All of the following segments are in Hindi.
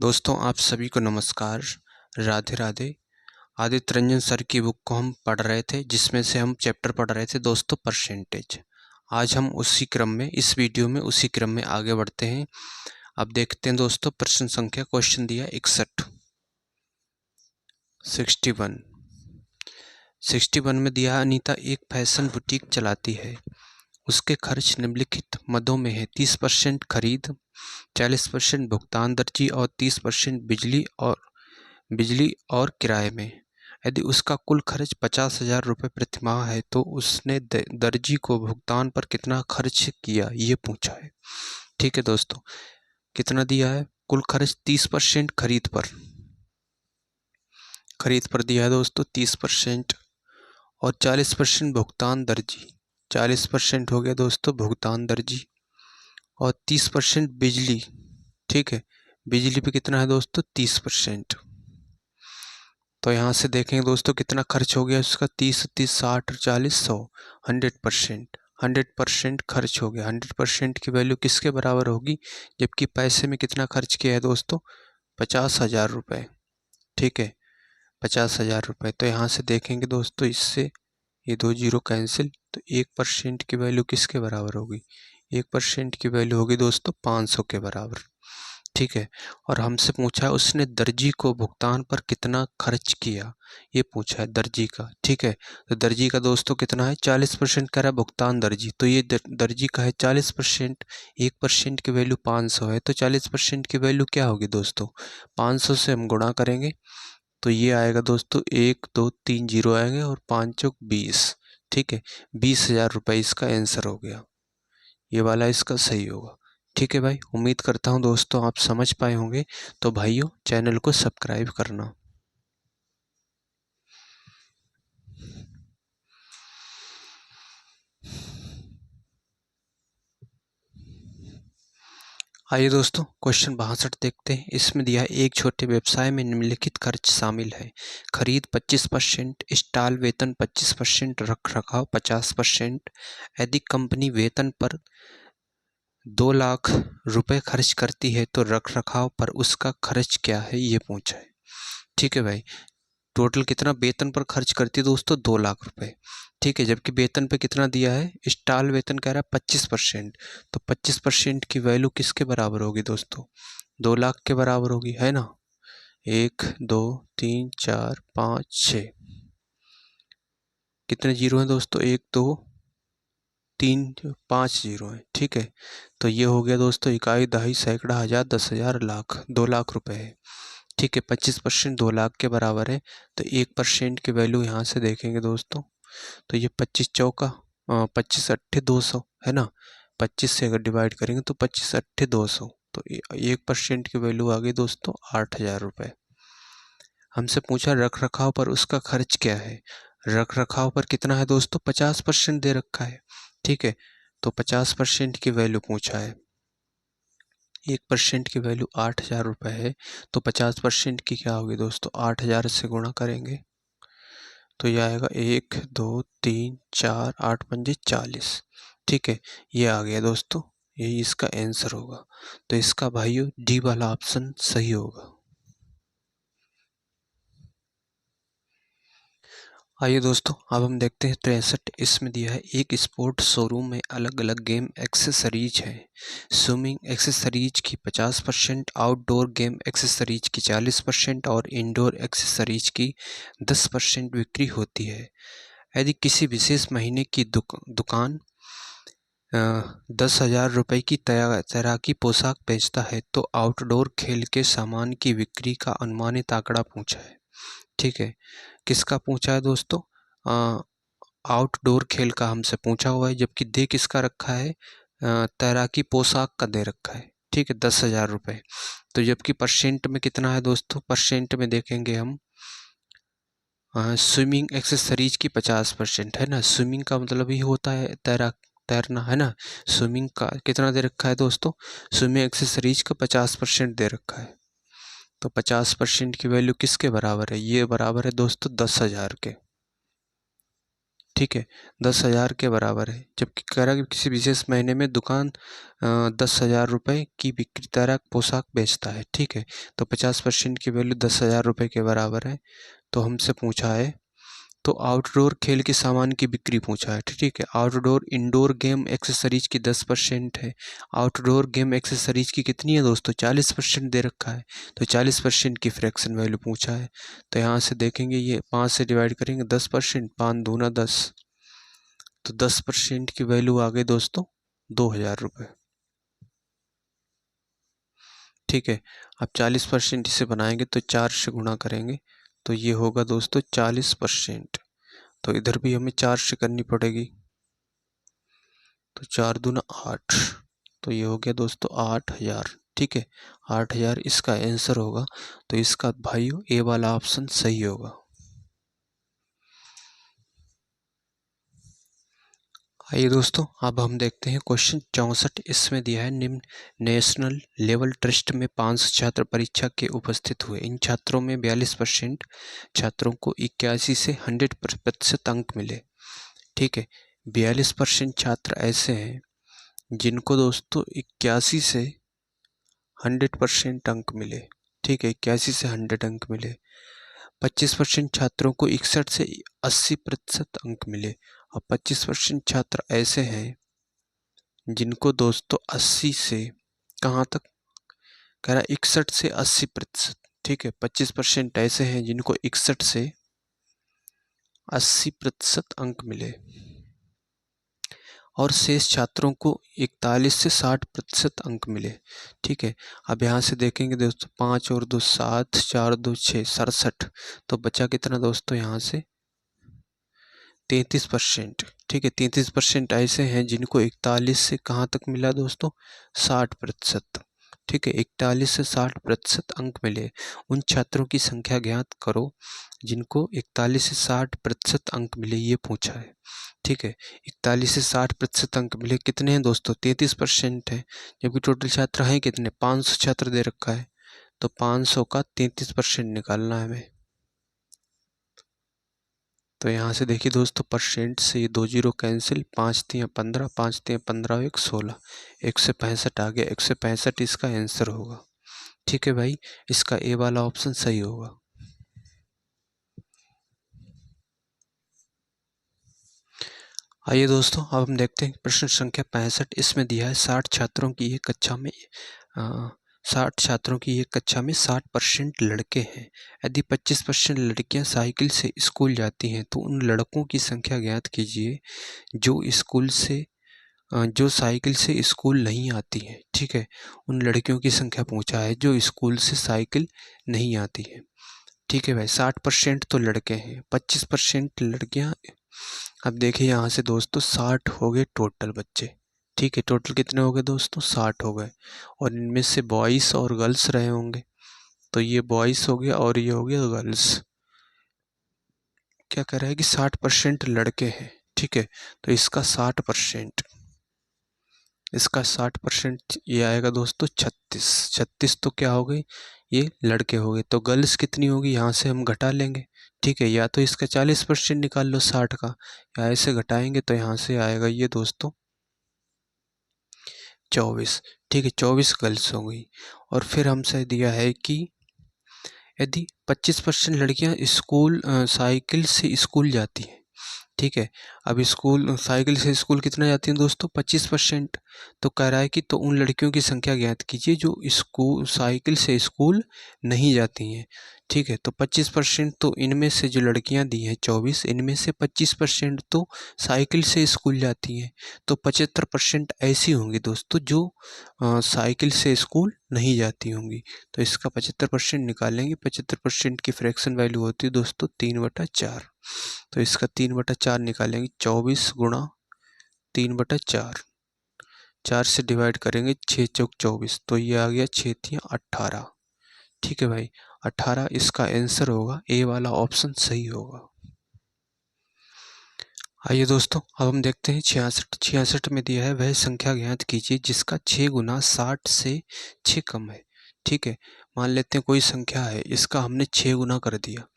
दोस्तों आप सभी को नमस्कार, राधे राधे। आदित्य रंजन सर की बुक को हम पढ़ रहे थे, जिसमें से हम चैप्टर पढ़ रहे थे दोस्तों परसेंटेज। आज हम उसी क्रम में इस वीडियो में उसी क्रम में आगे बढ़ते हैं। अब देखते हैं दोस्तों प्रश्न संख्या क्वेश्चन दिया 61 में दिया, अनीता एक फैशन बुटीक चलाती है। उसके खर्च निम्नलिखित मदों में है: 30% खरीद, 40% भुगतान दर्जी और 30% बिजली और किराए में। यदि उसका कुल खर्च 50,000 रुपये प्रति माह है तो उसने दर्जी को भुगतान पर कितना खर्च किया, ये पूछा है। ठीक है दोस्तों, कितना दिया है? कुल खर्च 30% खरीद पर दिया है दोस्तों 30%, और 40% भुगतान दर्जी। 40% हो गया दोस्तों भुगतान दर्जी, और 30% बिजली। ठीक है, बिजली पे कितना है दोस्तों? 30%। तो यहाँ से देखेंगे दोस्तों कितना खर्च हो गया उसका। 30 30 60 40 100, 100% खर्च हो गया। 100% की वैल्यू किसके बराबर होगी? जबकि पैसे में कितना खर्च किया है दोस्तों? 50,000 रुपये। ठीक है, 50,000 रुपये। तो यहाँ से देखेंगे दोस्तों, इससे ये 2 जीरो कैंसिल, तो 1% की वैल्यू किसके बराबर होगी? 1% की वैल्यू होगी दोस्तों 500 के बराबर। ठीक है, और हमसे पूछा है उसने दर्जी को भुगतान पर कितना खर्च किया, ये पूछा है दर्जी का। ठीक है, तो दर्जी का दोस्तों कितना है? 40% कह रहा है भुगतान दर्जी, तो ये दर्जी का है 40%। 1% की वैल्यू 500 है, तो 40% की वैल्यू क्या होगी दोस्तों? 500 से हम गुणा करेंगे तो ये आएगा दोस्तों 1 2 3 जीरो आएंगे, और 5 चौक 20। ठीक है, 20,000 रुपये इसका आंसर हो गया। ये वाला इसका सही होगा। ठीक है भाई, उम्मीद करता हूँ दोस्तों आप समझ पाए होंगे। तो भाइयों चैनल को सब्सक्राइब करना। आइए दोस्तों क्वेश्चन 62 देखते हैं। इसमें दिया है एक छोटे व्यवसाय में निम्नलिखित खर्च शामिल है: खरीद 25%, स्टॉल वेतन 25%, रख रखाव 50%। यदि कंपनी वेतन पर 2 लाख रुपए खर्च करती है तो रख रखाव पर उसका खर्च क्या है, ये पूछा है। ठीक है भाई, टोटल कितना वेतन पर खर्च करती है दोस्तों? 2 लाख रुपए। ठीक है, जबकि वेतन पे कितना दिया है? स्टॉल वेतन कह रहा है 25%, तो 25% की वैल्यू किसके बराबर होगी दोस्तों? 2 लाख के बराबर होगी, है ना। 1 2 3 4 5 6, कितने जीरो हैं दोस्तों? 1 2 3 5 जीरो है। ठीक है, तो ये हो गया दोस्तों इकाई, दहाई, सैकड़ा, हजार, 10,000, लाख। 2 लाख रुपए है। ठीक है, 25% 2 लाख के बराबर है, तो 1% की वैल्यू यहाँ से देखेंगे दोस्तों, तो ये 25 चौका 25 अट्ठे 200 है ना। 25 से अगर डिवाइड करेंगे तो 25 अट्ठे 200, तो 1% की वैल्यू आ गई दोस्तों 8,000 रुपये। हमसे पूछा रख रखाव पर उसका खर्च क्या है। रख रखाव पर कितना है दोस्तों? 50% दे रखा है। ठीक है, तो 50% की वैल्यू पूछा है। 1% की वैल्यू 8,000 रुपये है, तो 50% की क्या होगी दोस्तों? 8,000 से गुणा करेंगे तो यह आएगा 1 2 3 4 8 पंजे 40। ठीक है, ये आ गया दोस्तों, यही इसका आंसर होगा। तो इसका भाइयों डी वाला ऑप्शन सही होगा। आइए दोस्तों अब हम देखते हैं 63। इसमें दिया है एक स्पोर्ट शोरूम में अलग अलग गेम एक्सेसरीज है। स्विमिंग एक्सेसरीज की 50%, आउटडोर गेम एक्सेसरीज की 40% और इंडोर एक्सेसरीज की 10% बिक्री होती है। यदि किसी विशेष महीने की दुकान 10,000 रुपये की तैराकी पोशाक बेचता है तो आउटडोर खेल के सामान की बिक्री का अनुमानित आंकड़ा पूछा है। ठीक है, किसका पूछा है दोस्तों? आउटडोर खेल का हमसे पूछा हुआ है, जबकि दे किसका रखा है? तैराकी पोशाक का दे रखा है। ठीक है, 10,000 रुपये। तो जबकि परसेंट में कितना है दोस्तों? परसेंट में देखेंगे हम, स्विमिंग एक्सेसरीज की 50% है ना। स्विमिंग का मतलब ही होता है तैरना, है ना। स्विमिंग का कितना दे रखा है दोस्तों? स्विमिंग एक्सेसरीज का 50% दे रखा है, तो 50% की वैल्यू किसके बराबर है? ये बराबर है दोस्तों 10,000 के। ठीक है, 10,000 के बराबर है। जबकि कह रहा है कि किसी विशेष महीने में दुकान 10,000 रुपये की बिक्री तैयार पोशाक बेचता है। ठीक है, तो 50% की वैल्यू 10,000 रुपये के बराबर है। तो हमसे पूछा है, तो आउटडोर खेल के सामान की बिक्री पूछा है। ठीक है, आउटडोर इंडोर गेम एक्सेसरीज की 10% है। आउटडोर गेम एक्सेसरीज की कितनी है दोस्तों? 40% दे रखा है। तो 40% की फ्रैक्शन वैल्यू पूछा है। तो यहाँ से देखेंगे, ये 5 से डिवाइड करेंगे 10%, 5 दूना 10, तो 10% की वैल्यू आ गई दोस्तों 2,000 रुपये। ठीक है, अब 40% इसे बनाएंगे तो 4 से गुणा करेंगे, तो ये होगा दोस्तों 40%। तो इधर भी हमें 4 से करनी पड़ेगी, तो 4 दूना 8, तो ये हो गया दोस्तों 8,000। ठीक है, 8,000 इसका आंसर होगा। तो इसका भाइयों ए वाला ऑप्शन सही होगा। आइए दोस्तों, अब हम देखते हैं क्वेश्चन 64। इसमें दिया है, निम्न नेशनल लेवल टेस्ट में 500 छात्र परीक्षा के उपस्थित हुए। इन छात्रों में 42% छात्रों को 81 से 100% अंक मिले। ठीक है, 42% छात्र ऐसे हैं जिनको दोस्तों 81 से 100% अंक मिले। ठीक है, 81 से 100 अंक मिले। 25% छात्रों को 61 से 80% अंक मिले। और 25% छात्र ऐसे हैं जिनको दोस्तों 80 से कहाँ तक कह रहा है, 61 से 80%। ठीक है, 25% ऐसे हैं जिनको 61 से 80% अंक मिले। और शेष छात्रों को 41 से 60% अंक मिले। ठीक है, अब यहाँ से देखेंगे दोस्तों, 5 और 2 7, 4 2 6, 67, तो बचा कितना दोस्तों यहाँ से 33%। ठीक है, 33% ऐसे हैं जिनको 41 से कहाँ तक मिला दोस्तों, 60%। ठीक है, 41 से 60% अंक मिले। उन छात्रों की संख्या ज्ञात करो जिनको 41 से 60% अंक मिले, ये पूछा है। ठीक है, 41 से 60% अंक मिले, कितने हैं दोस्तों, 33% है। जबकि टोटल छात्र हैं कितने, 500 छात्र दे रखा है, तो 500 का 33% निकालना है हमें। तो यहाँ से देखिए दोस्तों, परसेंट से ये 2 जीरो कैंसिल, 5 3 15, 5 3 15, 1 16, 165 आ गया। 165 इसका आंसर होगा। ठीक है भाई, इसका ए वाला ऑप्शन सही होगा। आइए दोस्तों, अब हम देखते हैं प्रश्न संख्या 65। इसमें दिया है 60 छात्रों की एक कक्षा में 60% लड़के हैं। यदि 25% लड़कियां साइकिल से स्कूल जाती हैं तो उन लड़कों की संख्या ज्ञात कीजिए जो साइकिल से स्कूल नहीं आती हैं। ठीक है, उन लड़कियों की संख्या पूछा है जो स्कूल से साइकिल नहीं आती है। ठीक है भाई, 60% तो लड़के हैं, 25% लड़कियां। अब देखिए यहाँ से दोस्तों, 60 हो गए टोटल बच्चे। ठीक है, टोटल कितने हो गए दोस्तों, 60 हो गए। और इनमें से बॉयज़ और गर्ल्स रहे होंगे, तो ये बॉयज़ हो गया और ये हो गया गर्ल्स। क्या कह रहा है कि 60% लड़के हैं। ठीक है, तो इसका 60% ये आएगा दोस्तों 36। तो क्या हो गई, ये लड़के हो गए। तो गर्ल्स कितनी होगी, यहाँ से हम घटा लेंगे। ठीक है, या तो इसका 40% निकाल लो 60 का, या ऐसे घटाएंगे तो यहाँ से आएगा ये दोस्तों 24। ठीक है, 24 गर्ल्स हो गई। और फिर हमसे दिया है कि यदि 25% लड़कियाँ साइकिल से स्कूल जाती हैं। ठीक है, अब स्कूल साइकिल से स्कूल कितना जाती हैं दोस्तों, 25%। तो कह रहा है कि तो उन लड़कियों की संख्या ज्ञात कीजिए जो स्कूल साइकिल से स्कूल नहीं जाती हैं। ठीक है, तो 25% तो इनमें से जो लड़कियां दी हैं 24, इनमें से 25% तो साइकिल से स्कूल जाती हैं। तो 75% ऐसी होंगी दोस्तों जो साइकिल से स्कूल नहीं जाती होंगी। तो इसका 75% निकालेंगे। 75% की फ्रैक्शन वैल्यू होती है दोस्तों 3/4। तो इसका 3/4 निकालेंगे, 24 गुणा 3/4, 4 से डिवाइड करेंगे, 6 चौक 24, तो ये आ गया 6 तियाँ 18। ठीक है भाई, 18 इसका आंसर होगा, ए वाला ऑप्शन सही होगा। आइए दोस्तों, अब हम देखते हैं 66 में दिया है, वह संख्या ज्ञात कीजिए जिसका 6 गुना 60 से 6 कम है। ठीक है, मान लेते हैं कोई संख्या है, इसका हमने 6 गुना कर दिया।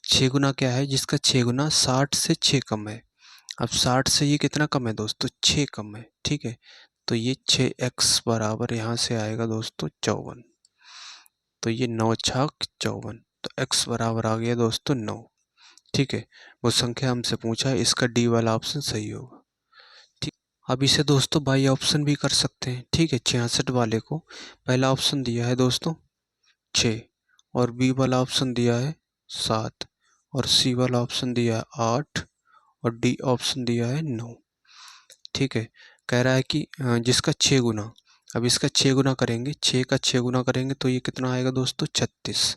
6 गुना क्या है, जिसका 6 गुना 60 से 6 कम है। अब 60 से ये कितना कम है दोस्तों, 6 कम है, ठीक है। तो ये 6x बराबर यहाँ से आएगा दोस्तों 54। तो ये 9 छाक 54, तो x बराबर आ गया दोस्तों 9, ठीक है। वो संख्या हमसे पूछा है, इसका डी वाला ऑप्शन सही होगा, ठीक। अब इसे दोस्तों बाई ऑप्शन भी कर सकते हैं, ठीक है। 66 वाले को पहला ऑप्शन दिया है दोस्तों 6, और बी वाला ऑप्शन दिया है 7, और सी वाला ऑप्शन दिया है 8, और डी ऑप्शन दिया है 9, ठीक है। कह रहा है कि जिसका 6 गुना, अब इसका 6 गुना करेंगे, 6 का 6 गुना करेंगे तो ये कितना आएगा दोस्तों 36।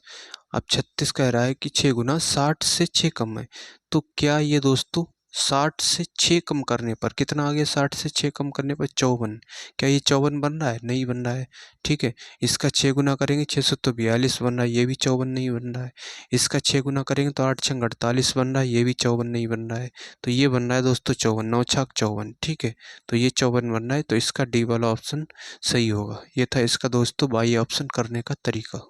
अब 36 कह रहा है कि 6 गुना 60 से 6 कम है, तो क्या ये दोस्तों 60 से 6 कम करने पर कितना आ गया, 60 से 6 कम करने पर 54, क्या ये 54 बन रहा है, नहीं बन रहा है, ठीक है। इसका 6 गुना करेंगे 6 से तो 42 बन रहा है, ये भी 54 नहीं बन रहा है। इसका 6 गुना करेंगे तो 8 छंग 48 बन रहा है, ये भी 54 नहीं बन रहा है। तो ये बन रहा है दोस्तों 54, 9 छाक 54, ठीक है। तो ये 54 बन रहा है, तो इसका डी वाला ऑप्शन सही होगा। ये था इसका दोस्तों बाई ऑप्शन करने का तरीका।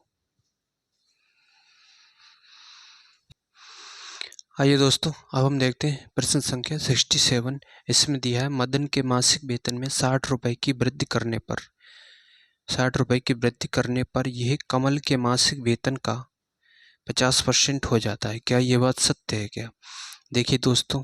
आइए दोस्तों, अब हम देखते हैं प्रश्न संख्या 67। इसमें दिया है मदन के मासिक वेतन में 60 रुपए की वृद्धि करने पर, 60 रुपए की वृद्धि करने पर यह कमल के मासिक वेतन का 50% हो जाता है, क्या ये बात सत्य है क्या? देखिए दोस्तों,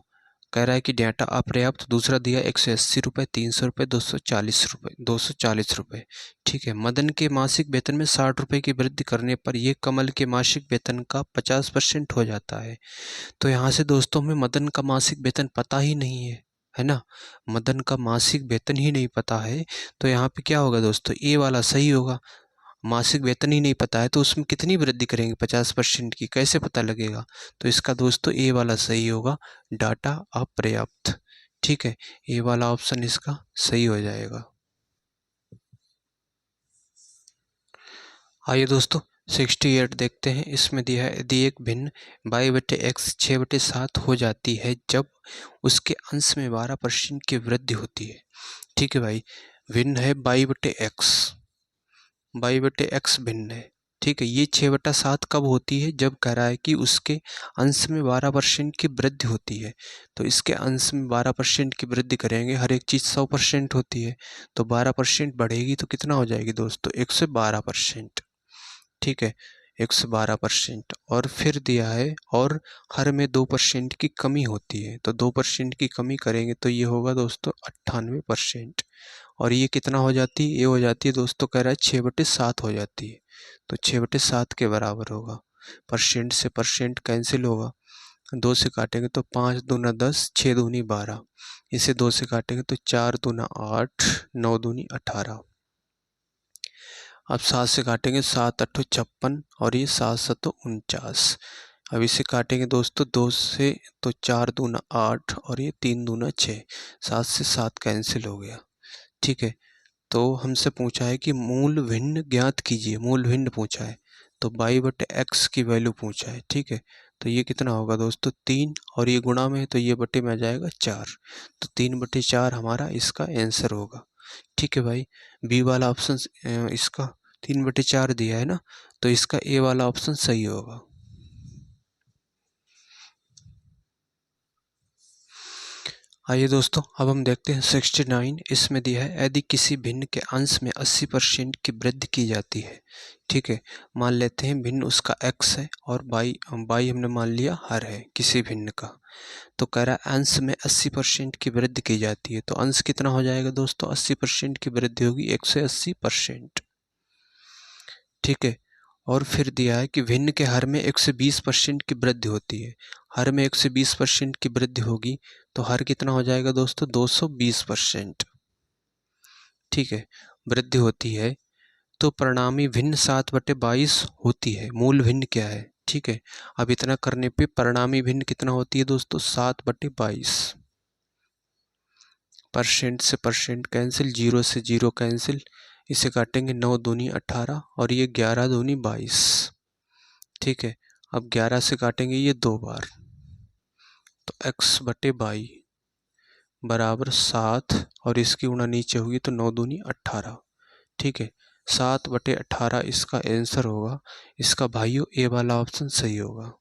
कह रहा है कि डाटा अपर्याप्त, दूसरा दिया 180 रुपये, 300 रुपये, 240 रुपये, 240 रुपये, ठीक है। मदन के मासिक वेतन में 60 रुपये की वृद्धि करने पर यह कमल के मासिक वेतन का 50% हो जाता है। तो यहाँ से दोस्तों हमें मदन का मासिक वेतन पता ही नहीं है ना। मदन का मासिक वेतन ही नहीं पता है, तो यहाँ पे क्या होगा दोस्तों, ए वाला सही होगा। मासिक वेतन ही नहीं पता है तो उसमें कितनी वृद्धि करेंगे, 50% की, कैसे पता लगेगा? तो इसका दोस्तों ए वाला सही होगा, डाटा अपर्याप्त, ठीक है। ए वाला ऑप्शन इसका सही हो जाएगा। आइए दोस्तों 68 देखते हैं। इसमें दिया है यदि एक भिन्न y/x 6/7 हो जाती है जब उसके अंश में 12% की वृद्धि होती है, ठीक है भाई। भिन्न है y/x, y/x भिन्न है, ठीक है। ये 6/7 कब होती है, जब कह रहा है कि उसके अंश में 12% की वृद्धि होती है। तो इसके अंश में 12% की वृद्धि करेंगे, हर एक चीज़ 100% होती है, तो 12% बढ़ेगी तो कितना हो जाएगी दोस्तों, 112%, ठीक है। 112%, और फिर दिया है और हर में 2% की कमी होती है, तो 2% की कमी करेंगे तो ये होगा दोस्तों 98%, और ये कितना हो जाती है, ये हो जाती है दोस्तों, कह रहा है 6/7 हो जाती है, तो 6/7 के बराबर होगा। परसेंट से परसेंट कैंसिल होगा, 2 से काटेंगे तो 5 दूना 10, 6 दूनी 12, इसे 2 से काटेंगे तो 4 दूना 8, 9 दूनी 18। अब 7 से काटेंगे, 7 8 56, और ये 7 7 49। अब इसे काटेंगे दोस्तों 2 से तो 4 दूना 8, और ये 3 दूना 6, 7 से 7 कैंसिल हो गया, ठीक है। तो हमसे पूछा है कि मूल भिन्न ज्ञात कीजिए, मूल भिन्न पूछा है, तो y/x की वैल्यू पूछा है, ठीक है। तो ये कितना होगा दोस्तों 3, और ये गुणा में है तो ये बटे में आ जाएगा 4, तो 3/4 हमारा इसका आंसर होगा, ठीक है भाई। बी वाला ऑप्शन इसका 3/4 दिया है ना, तो इसका ए वाला ऑप्शन सही होगा। आइए दोस्तों, अब हम देखते हैं 69। इसमें दिया है यदि किसी भिन्न के अंश में 80% की वृद्धि की जाती है, ठीक है। मान लेते हैं भिन्न उसका x है और बाई हमने मान लिया हर है किसी भिन्न का, तो कह रहा है अंश में 80% की वृद्धि की जाती है, तो अंश कितना हो जाएगा दोस्तों, 80% की वृद्धि होगी 180%, ठीक है। और फिर दिया है कि भिन्न के हर में 120% की वृद्धि होती है, हर में 120% की वृद्धि होगी तो हर कितना हो जाएगा दोस्तों, 220%, ठीक है, वृद्धि होती है। तो परिणामी भिन्न 7/22 होती है, मूल भिन्न क्या है, ठीक है। अब इतना करने पे परिणामी भिन्न कितना होती है दोस्तों, 7/22। परसेंट से परसेंट कैंसिल, 0 से 0 कैंसिल, इसे काटेंगे 9 दूनी 18, और ये 11 दूनी 22, ठीक है। अब 11 से काटेंगे ये 2 बार, तो x/22 बराबर 7, और इसकी गुणा नीचे होगी तो 9 दूनी 18, ठीक है। 7/18 इसका आंसर होगा, इसका भाइयों ए वाला ऑप्शन सही होगा।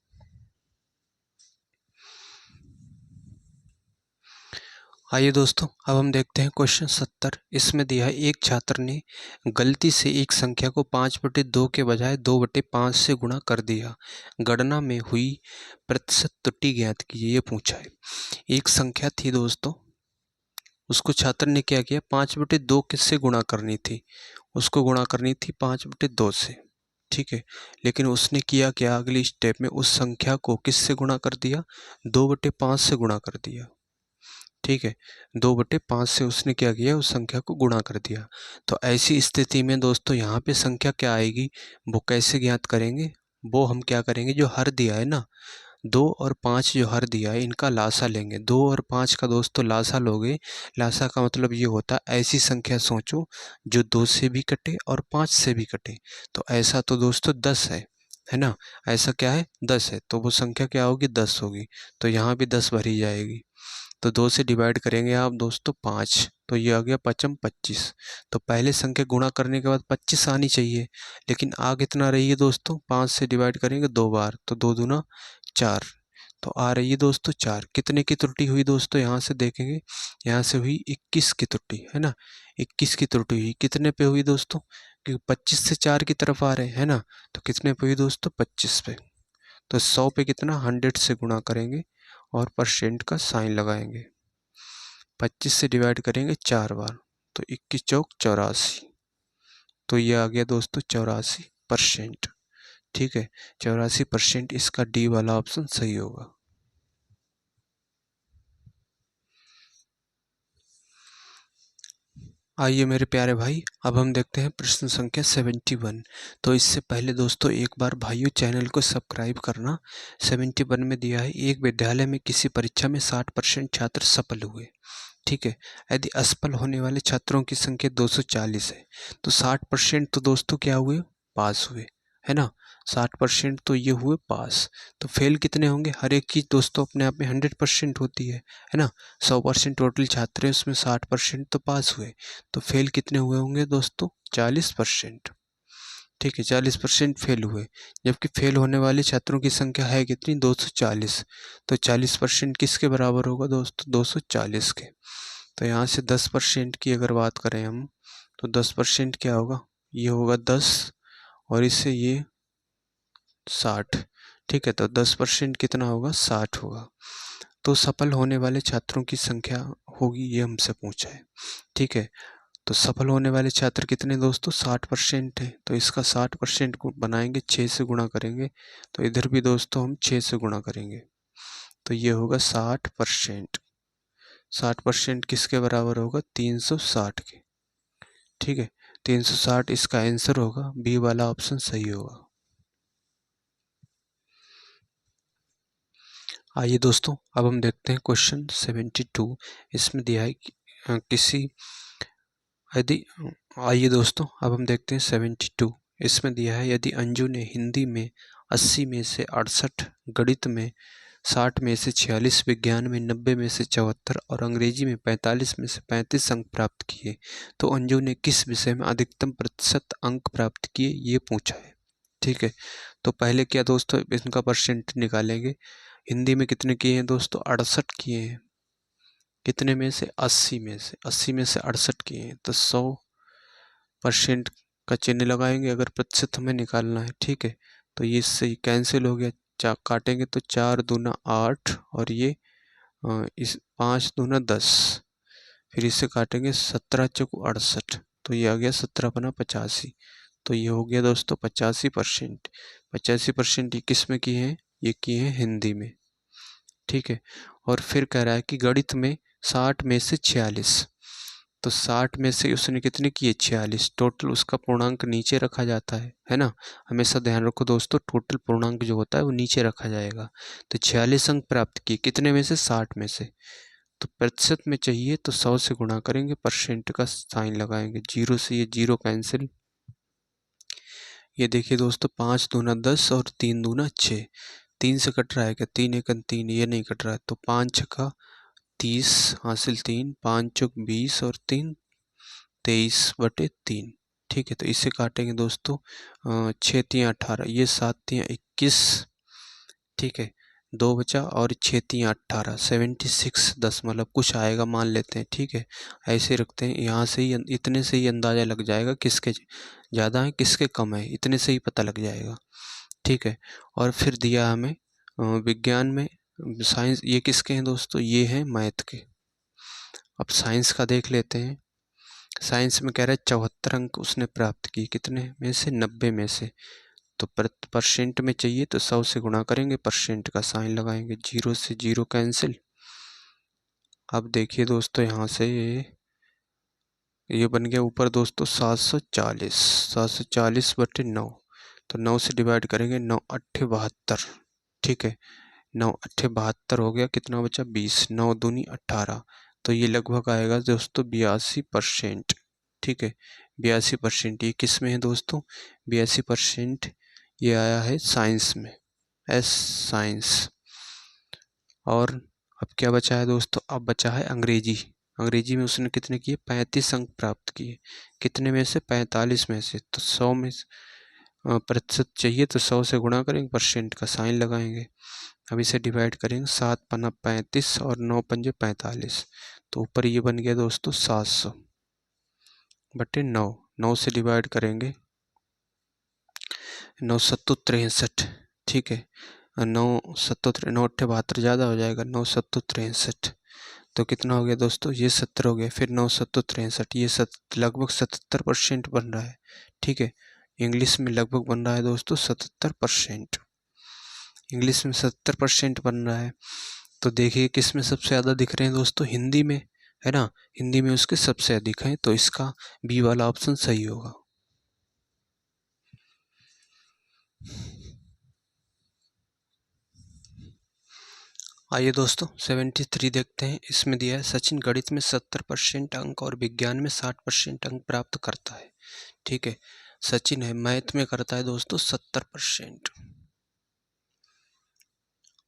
आइए दोस्तों, अब हम देखते हैं क्वेश्चन 70। इसमें दिया है एक छात्र ने गलती से एक संख्या को 5/2 के बजाय 2/5 से गुणा कर दिया। गणना में हुई प्रतिशत त्रुटि ज्ञात कीजिए, ये पूछा है। एक संख्या थी दोस्तों, उसको छात्र ने क्या किया, 5/2 किससे गुणा करनी थी, उसको गुणा करनी थी 5/2 से। ठीक है, लेकिन उसने किया क्या, अगली स्टेप में उस संख्या को किससे गुणा कर दिया, 2/5 से गुणा कर दिया। ठीक है, 2/5 से उसने क्या किया, उस संख्या को गुणा कर दिया। तो ऐसी स्थिति में दोस्तों यहाँ पे संख्या क्या आएगी, वो कैसे ज्ञात करेंगे, वो हम क्या करेंगे, जो हर दिया है ना, 2 और 5 जो हर दिया है, इनका लासा लेंगे। 2 और 5 का दोस्तों लासा लोगे, लासा का मतलब ये होता है ऐसी संख्या सोचो जो 2 से भी कटे और 5 से भी कटे। तो ऐसा तो दोस्तों 10 है ना, ऐसा क्या है, 10 है, तो वो संख्या क्या होगी, 10 होगी। तो यहाँ भी 10 भरी जाएगी। तो 2 से डिवाइड करेंगे आप दोस्तों 5, तो ये आ गया 5×5 25। तो पहले संख्या गुणा करने के बाद 25 आनी चाहिए, लेकिन आ कितना रही है दोस्तों, 5 से डिवाइड करेंगे 2 बार, तो 2 दूना 4, तो आ रही है दोस्तों 4। कितने की त्रुटि हुई दोस्तों, यहाँ से देखेंगे, यहाँ से हुई 21 की त्रुटि, है ना, 21 की त्रुटि हुई। कितने पे हुई दोस्तों, क्योंकि 25 से 4 की तरफ आ रहे हैं ना, तो कितने पे हुई दोस्तों, 25 पे। तो 100 पे कितना, 100 से गुणा करेंगे और परसेंट का साइन लगाएंगे। 25 से डिवाइड करेंगे 4 बार, तो 21 चौक 84, तो ये आ गया दोस्तों 84%। ठीक है, 84%, इसका डी वाला ऑप्शन सही होगा। आइए मेरे प्यारे भाई, अब हम देखते हैं प्रश्न संख्या 71। तो इससे पहले दोस्तों एक बार भाइयों चैनल को सब्सक्राइब करना। 71 में दिया है, एक विद्यालय में किसी परीक्षा में 60% छात्र सफल हुए। ठीक है, यदि असफल होने वाले छात्रों की संख्या 240 है, तो 60% तो दोस्तों क्या हुए, पास हुए, है ना, 60% तो ये हुए पास। तो फेल कितने होंगे, हर एक चीज़ दोस्तों अपने आप में 100% होती है ना। 100% टोटल छात्र हैं, उसमें 60% तो पास हुए, तो फेल कितने हुए होंगे दोस्तों, 40%। ठीक है, 40% फेल हुए, जबकि फेल होने वाले छात्रों की संख्या है कितनी, 240। तो 40% किसके बराबर होगा दोस्तों, 240 के। तो यहाँ से 10% की अगर बात करें हम, तो 10% क्या होगा, ये होगा 10, और इससे ये 60। ठीक है, तो 10% कितना होगा, 60 होगा। तो सफल होने वाले छात्रों की संख्या होगी, ये हमसे पूछा है। ठीक है, तो सफल होने वाले छात्र कितने दोस्तों, 60% है। तो इसका 60% को बनाएंगे, 6 से गुणा करेंगे, तो इधर भी दोस्तों हम 6 से गुणा करेंगे, तो ये होगा 60%। 60% किसके बराबर होगा, 360 के। ठीक है, 360 इसका आंसर होगा, बी वाला ऑप्शन सही होगा। आइए दोस्तों, अब हम देखते हैं क्वेश्चन 72। इसमें दिया है कि किसी यदि आइए दोस्तों, अब हम देखते हैं 72। इसमें दिया है, यदि अंजू ने हिंदी में 80 में से 68, गणित में 60 में से 46, विज्ञान में 90 में से 74 और अंग्रेजी में 45 में से 35 अंक प्राप्त किए, तो अंजू ने किस विषय में अधिकतम प्रतिशत अंक प्राप्त किए, ये पूछा है। ठीक है, तो पहले क्या दोस्तों, इनका परसेंट निकालेंगे। हिंदी में कितने किए हैं दोस्तों, 68 किए हैं, कितने में से, 80 में से, 80 में से 68 किए हैं, तो 100% का चिन्ह लगाएंगे अगर प्रतिशत हमें निकालना है। ठीक है, तो ये इससे कैंसिल हो गया, काटेंगे तो 4 दूना 8, और ये इस 5 दूना 10, फिर इससे काटेंगे 17 चौक 68, तो ये आ गया 17 बना 85। तो ये हो गया दोस्तों 85%। 85% ये किस में किए हैं, ये किए हैं हिंदी में। ठीक है, और फिर कह रहा है कि गणित में 60 में से 46, तो 60 में से उसने कितने किए, 46। टोटल उसका पूर्णांक नीचे रखा जाता है ना, हमेशा ध्यान रखो दोस्तों, टोटल पूर्णांक जो होता है वो नीचे रखा जाएगा। तो 46 अंक प्राप्त किए, कितने में से, 60 में से। तो प्रतिशत में चाहिए तो 100 से गुणा करेंगे, परसेंट का साइन लगाएंगे, जीरो से ये जीरो कैंसिल। ये देखिए दोस्तों, 5 दूना 10 और 3 दूना 6, 3 से कट रहा है क्या, 3 एकन 3, ये नहीं कट रहा है, तो 5 छक्का 30 हासिल 3, 5 चौक 20 और 3 23/3। ठीक है, तो इसे काटेंगे दोस्तों, 6 तियाँ 18, ये 7 तियाँ 21। ठीक है, 2 बचा और 6 3 18, 76 दशमलव कुछ आएगा मान लेते हैं, ठीक है। ऐसे रखते हैं, यहाँ से ही इतने से ही अंदाज़ा लग जाएगा किसके ज़्यादा है किसके कम है, इतने से ही पता लग जाएगा, ठीक है। और फिर दिया हमें विज्ञान में, साइंस, ये किसके हैं दोस्तों, ये हैं मैथ के। अब साइंस का देख लेते हैं। साइंस में कह रहा है 74 अंक उसने प्राप्त किए, कितने में से, 90 में से। तो परसेंट में चाहिए तो 100 से गुणा करेंगे, परसेंट का साइन लगाएंगे, 0 से 0 कैंसिल। अब देखिए दोस्तों, यहाँ से ये बन गया ऊपर दोस्तों 740, 740/9। तो 9 से डिवाइड करेंगे, 9 8 72, ठीक है। 9 8 72 हो गया, कितना बचा 20, 9 दूनी 18। तो ये लगभग आएगा दोस्तों 82%, ठीक है। 82% ये किस में है दोस्तों, 82% ये आया है साइंस में, एस साइंस। और अब क्या बचा है दोस्तों, अब बचा है अंग्रेजी। अंग्रेजी में उसने कितने किए, 35 अंक प्राप्त किए, कितने में से, 45 में से। तो 100 में प्रतिशत चाहिए तो 100 से गुणा करेंगे, परसेंट का साइन लगाएंगे। अब इसे डिवाइड करेंगे, 7 पन्ना 35 और 9 पंजे 45। तो ऊपर ये बन गया दोस्तों 700/9। 9 से डिवाइड करेंगे, 9 7 63, ठीक है। 9 7 9 8 72 ज़्यादा हो जाएगा, 9 7 63। तो कितना हो गया दोस्तों, ये 70 हो गया, फिर 9 7 63, ये लगभग 77% बन रहा है, ठीक है। इंग्लिश में लगभग बन रहा है दोस्तों 77%, इंग्लिश में 70% बन रहा है। तो देखिए किस में सबसे ज़्यादा दिख रहे हैं दोस्तों, हिंदी में, है ना। हिंदी में उसके सबसे अधिक हैं, तो इसका बी वाला ऑप्शन सही होगा। आइए दोस्तों 73 देखते हैं। इसमें दिया है सचिन गणित में 70% अंक और विज्ञान में 60% अंक प्राप्त करता है, ठीक है। सचिन है, मैथ में करता है दोस्तों 70%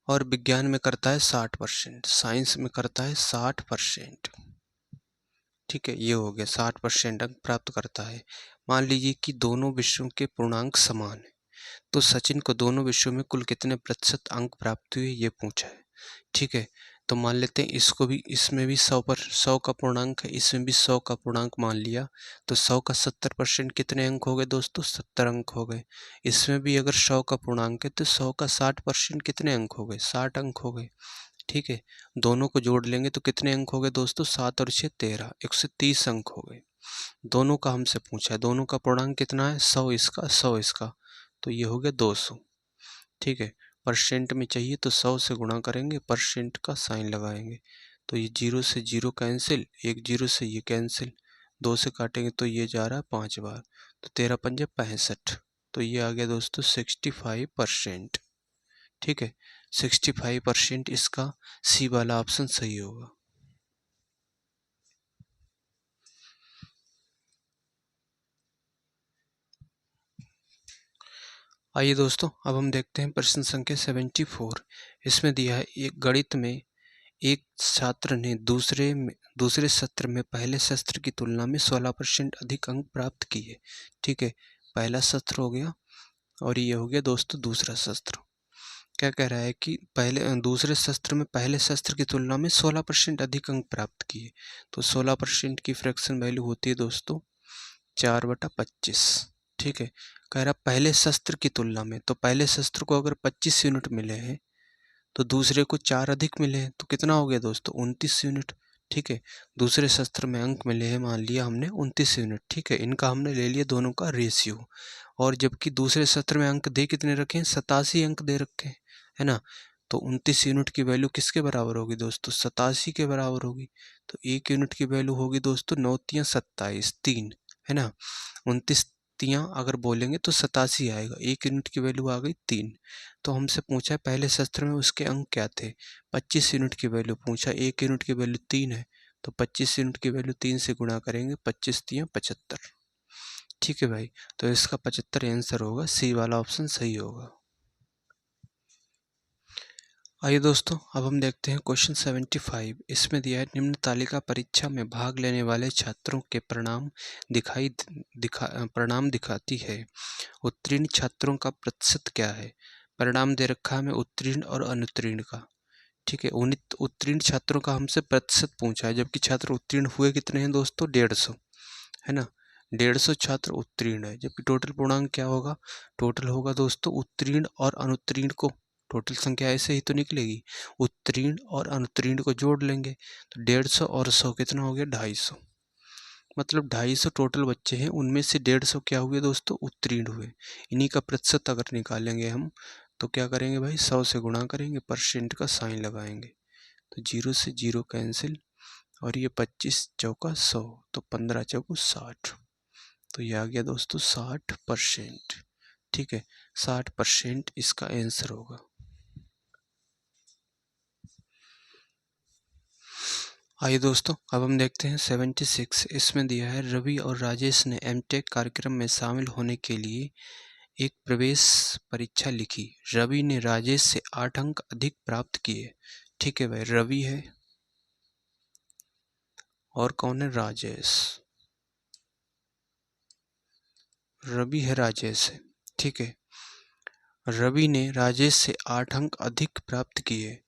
और विज्ञान में करता है 60%, साइंस में करता है 60%, ठीक है। ये हो गया 60% अंक प्राप्त करता है। मान लीजिए कि दोनों विषयों के पूर्णांक समान है, तो सचिन को दोनों विषयों में कुल कितने प्रतिशत अंक प्राप्त हुए ये पूछा है, ठीक है। तो मान लेते हैं इसको भी, इसमें भी 100 का पूर्णांक है, इसमें भी 100 का पूर्णांक मान लिया। तो 100 का 70% कितने अंक हो गए दोस्तों, 70 अंक हो गए। इसमें भी अगर 100 का पूर्णांक है तो 100 का 60% कितने अंक हो गए, 60 अंक हो गए, ठीक है। दोनों को जोड़ लेंगे तो कितने अंक हो गए दोस्तों, 7 और 6 13, 130 अंक हो गए। दोनों का हमसे पूछा है, दोनों का पूर्णांक कितना है, 100 इसका 100 इसका, तो ये हो गया 200, ठीक है। परसेंट में चाहिए तो 100 से गुणा करेंगे, परसेंट का साइन लगाएंगे। तो ये 0 से 0 कैंसिल, एक 0 से ये कैंसिल, 2 से काटेंगे तो ये जा रहा है 5 बार, तो 13 पंजे 65। तो ये आ गया दोस्तों 65%, ठीक है। 65% इसका सी वाला ऑप्शन सही होगा। आइए दोस्तों अब हम देखते हैं प्रश्न संख्या 74। इसमें दिया है एक गणित में एक छात्र ने दूसरे सत्र में पहले सत्र की तुलना में 16% अधिक अंक प्राप्त किए, ठीक है। पहला सत्र हो गया और ये हो गया दोस्तों दूसरा सत्र। क्या कह रहा है कि दूसरे सत्र में पहले सत्र की तुलना में 16% अधिक अंक प्राप्त किए। तो 16% की फ्रैक्शन वैल्यू होती है दोस्तों 4/25, ठीक है। कह रहा पहले शस्त्र की तुलना में, तो पहले शस्त्र को अगर 25 यूनिट मिले हैं तो दूसरे को 4 अधिक मिले हैं, तो कितना हो गया दोस्तों 29 यूनिट, ठीक है। दूसरे शस्त्र में अंक मिले हैं, मान लिया हमने 29 यूनिट, ठीक है। इनका हमने ले लिया दोनों का रेशियो, और जबकि दूसरे सत्र में अंक दे कितने रखे हैं, 87 अंक दे रखे हैं, है ना। तो 29 यूनिट की वैल्यू किसके बराबर होगी दोस्तों, 87 के बराबर होगी। तो 1 यूनिट की वैल्यू होगी दोस्तों 9 × 27 3, है ना। 29 तियाँ अगर बोलेंगे तो 87 आएगा, 1 यूनिट की वैल्यू आ गई 3। तो हमसे पूछा है पहले सत्र में उसके अंक क्या थे, 25 यूनिट की वैल्यू पूछा, 1 यूनिट की वैल्यू 3 है, तो 25 यूनिट की वैल्यू 3 से गुणा करेंगे, 25 × 3 = 75, ठीक है भाई। तो इसका 75 आंसर होगा, सी वाला ऑप्शन सही होगा। आइए दोस्तों अब हम देखते हैं क्वेश्चन 75। इसमें दिया है निम्न तालिका परीक्षा में भाग लेने वाले छात्रों के परिणाम दिखाती है। उत्तीर्ण छात्रों का प्रतिशत क्या है। परिणाम दे रखा है हमें उत्तीर्ण और अनुत्तीर्ण का। ठीक है, उत्तीर्ण छात्रों का हमसे प्रतिशत पूछा है, जबकि छात्र उत्तीर्ण हुए कितने हैं दोस्तों, 150, है ना। 150 छात्र उत्तीर्ण है, जबकि टोटल पूर्णांक क्या होगा, टोटल होगा दोस्तों उत्तीर्ण और अनुत्तीर्ण को, टोटल संख्या ऐसे ही तो निकलेगी, उत्तीर्ण और अनुत्तीर्ण को जोड़ लेंगे तो 150 और 100 कितना हो गया, 250। मतलब 250 टोटल बच्चे हैं, उनमें से 150 क्या हुए दोस्तों, उत्तीर्ण हुए। इन्हीं का प्रतिशत अगर निकालेंगे हम तो क्या करेंगे भाई, 100 से गुणा करेंगे, परसेंट का साइन लगाएंगे तो 0 से 0 कैंसिल, और ये 25 चौका 100 तो 15 चौको 60, तो ये आ गया दोस्तों 60%। ठीक है, 60% इसका आंसर होगा। आइए दोस्तों, अब हम देखते हैं 76। इसमें दिया है रवि और राजेश ने एमटेक कार्यक्रम में शामिल होने के लिए एक प्रवेश परीक्षा लिखी। रवि ने राजेश से 8 अंक अधिक प्राप्त किए। ठीक है भाई, रवि है और कौन है, राजेश। रवि है, राजेश है। ठीक है, रवि ने राजेश से 8 अंक अधिक प्राप्त किए।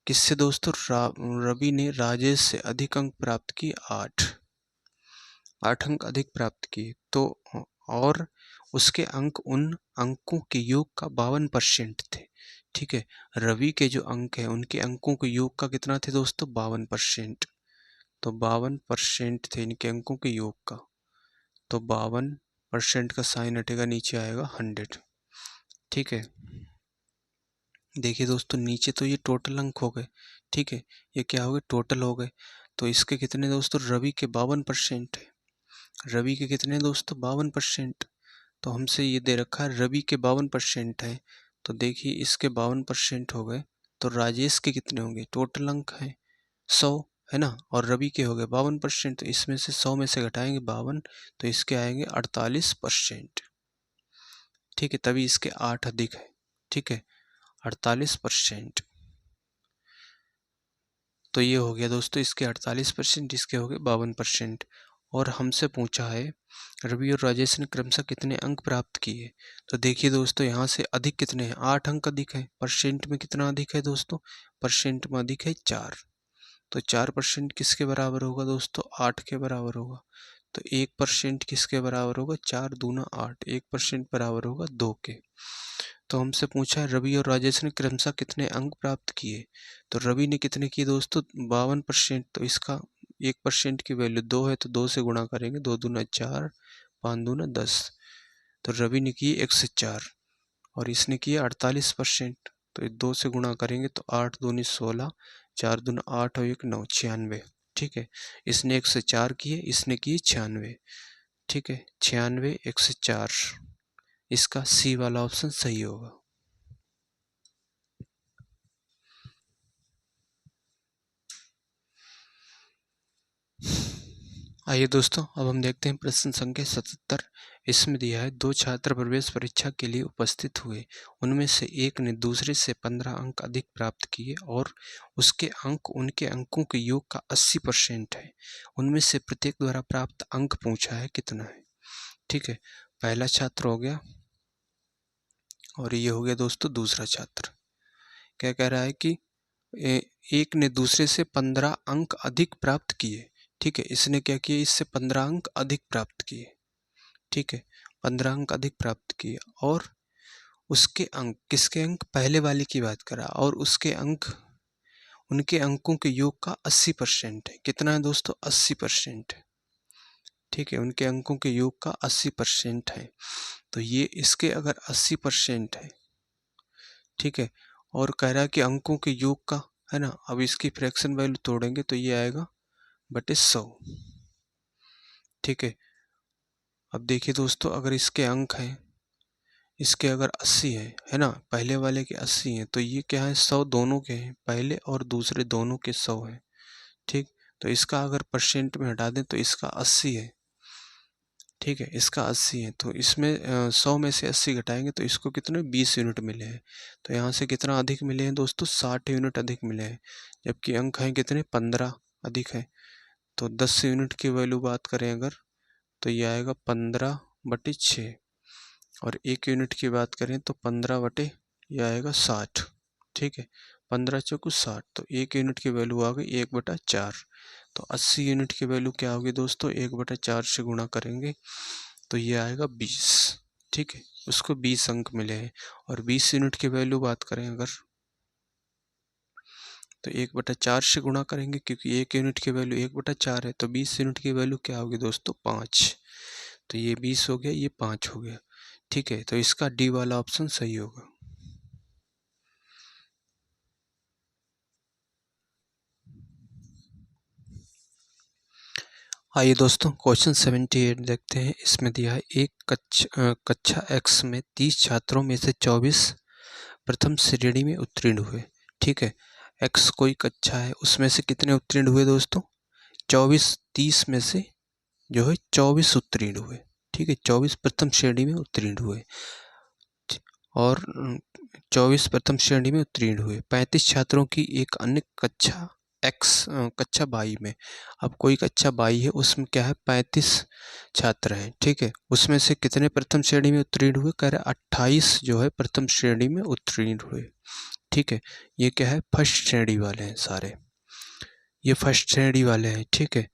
किससे दोस्तों, रवि ने राजेश से अधिक अंक प्राप्त किए, 8 अंक अधिक प्राप्त किए तो, और उसके अंक उन अंकों के योग का 52% थे। ठीक है, रवि के जो अंक हैं उनके अंकों के योग का कितना थे दोस्तों, 52%। तो 52% थे इनके अंकों के योग का, तो 52% का साइन हटेगा, नीचे आएगा 100। ठीक है, देखिए दोस्तों, नीचे तो ये टोटल अंक हो गए। ठीक है, ये क्या हो गए, टोटल हो गए। तो इसके कितने दोस्तों, रवि के 52% है। रवि के कितने दोस्तों, 52%। तो हमसे ये दे रखा है रवि के 52% है, तो देखिए इसके 52% हो गए, तो राजेश के कितने होंगे, टोटल अंक हैं 100, है ना, और रवि के हो गए 52%, तो इसमें से 100 में से घटाएंगे 52, तो इसके आएंगे 48%। ठीक है, तभी इसके 8 अधिक है। ठीक है, 48%। तो ये हो गया दोस्तों इसके 48%, इसके हो गए 52%। और हमसे पूछा है रवि और राजेश ने क्रमशः कितने अंक प्राप्त किए। तो देखिए दोस्तों, यहाँ से अधिक कितने हैं, 8 अंक अधिक है। परसेंट में कितना अधिक है दोस्तों, परसेंट में अधिक है 4, तो 4% किसके बराबर होगा दोस्तों, 8 के बराबर होगा। तो 1% किसके बराबर होगा, 4 दूना 8, 1% बराबर होगा 2 के। तो हमसे पूछा है रवि और राजेश ने क्रमशः कितने अंक प्राप्त किए। तो रवि ने कितने किए दोस्तों, 52%, तो इसका 1% की वैल्यू 2 है, तो 2 से गुणा करेंगे, 2 दूना 4, 5 दूना 10, तो रवि ने किए 104 और इसने किए 48%, तो 2 से गुणा करेंगे तो 8 दूनी 16, 4 दूना 8 और 1 9, 96। ठीक है, इसने 104 किए, इसने किए 96। ठीक है, 96 104, इसका सी वाला ऑप्शन सही होगा। आइए दोस्तों, अब हम देखते हैं प्रश्न संख्या 77। इसमें दिया है 2 छात्र प्रवेश परीक्षा के लिए उपस्थित हुए, उनमें से एक ने दूसरे से 15 अंक अधिक प्राप्त किए और उसके अंक उनके अंकों के योग का 80% है। उनमें से प्रत्येक द्वारा प्राप्त अंक पूछा है कितना है। ठीक है, पहला छात्र हो गया और ये हो गया दोस्तों दूसरा छात्र। क्या कह रहा है कि एक ने दूसरे से 15 अंक अधिक प्राप्त किए। ठीक है, इसने क्या किया, इससे 15 अंक अधिक प्राप्त किए। ठीक है, 15 अंक अधिक प्राप्त किए और उसके अंक, किसके अंक, पहले वाले की बात करा, और उसके अंक उनके अंकों के योग का 80% है। कितना है दोस्तों, 80% है। ठीक है, उनके अंकों के योग का 80% है, तो ये इसके अगर 80% है, ठीक है, और कह रहा है कि अंकों के योग का, है ना, अब इसकी फ्रैक्शन वैल्यू तोड़ेंगे तो ये आएगा बटे 100। ठीक है, अब देखिए दोस्तों, अगर इसके अंक हैं, इसके अगर 80 है ना, पहले वाले के 80 हैं, तो ये क्या है, 100 दोनों के हैं, पहले और दूसरे दोनों के 100 हैं। ठीक, तो इसका अगर परसेंट में हटा दें तो इसका 80 है। ठीक है, इसका 80 है, तो इसमें 100 में से 80 घटाएंगे तो इसको कितने 20 यूनिट मिले हैं। तो यहाँ से कितना अधिक मिले हैं दोस्तों, 60 यूनिट अधिक मिले हैं, जबकि अंक हैं कितने, 15 अधिक है। तो 10 यूनिट की वैल्यू बात करें अगर, तो ये आएगा 15/6, और 1 यूनिट की बात करें तो 15/6। ये आएगा 60। ठीक है, 15 चौको 60, तो 1 यूनिट की वैल्यू आ गई 1/4। तो 80 यूनिट की वैल्यू क्या होगी दोस्तों, 1/4 से गुणा करेंगे तो ये आएगा 20। ठीक है, उसको 20 अंक मिले हैं। और 20 यूनिट की वैल्यू बात करें अगर, तो 1/4 से गुणा करेंगे, क्योंकि 1 यूनिट की वैल्यू 1/4 है, तो 20 यूनिट की वैल्यू क्या होगी दोस्तों, 5। तो ये 20 हो गया, ये 5 हो गया। ठीक है, तो इसका डी वाला ऑप्शन सही होगा। आइए दोस्तों, क्वेश्चन 78 देखते हैं। इसमें दिया है एक कक्षा एक्स में 30 छात्रों में से 24 प्रथम श्रेणी में उत्तीर्ण हुए। ठीक है, एक्स कोई कक्षा है, उसमें से कितने उत्तीर्ण हुए दोस्तों, 24। 30 में से जो है 24 उत्तीर्ण हुए। ठीक है, 24 प्रथम श्रेणी में उत्तीर्ण हुए और 24 प्रथम श्रेणी में उत्तीर्ण हुए। 35 छात्रों की एक अन्य कक्षा एक्स कक्षा बाई में, अब कोई कक्षा बाई है, उसमें क्या है, 35 छात्र हैं। ठीक है, उसमें से कितने प्रथम श्रेणी में उत्तीर्ण हुए, कह रहे 28 जो है प्रथम श्रेणी में उत्तीर्ण हुए। ठीक है, ये क्या है, फर्स्ट श्रेणी वाले हैं सारे, ये फर्स्ट श्रेणी वाले हैं। ठीक है,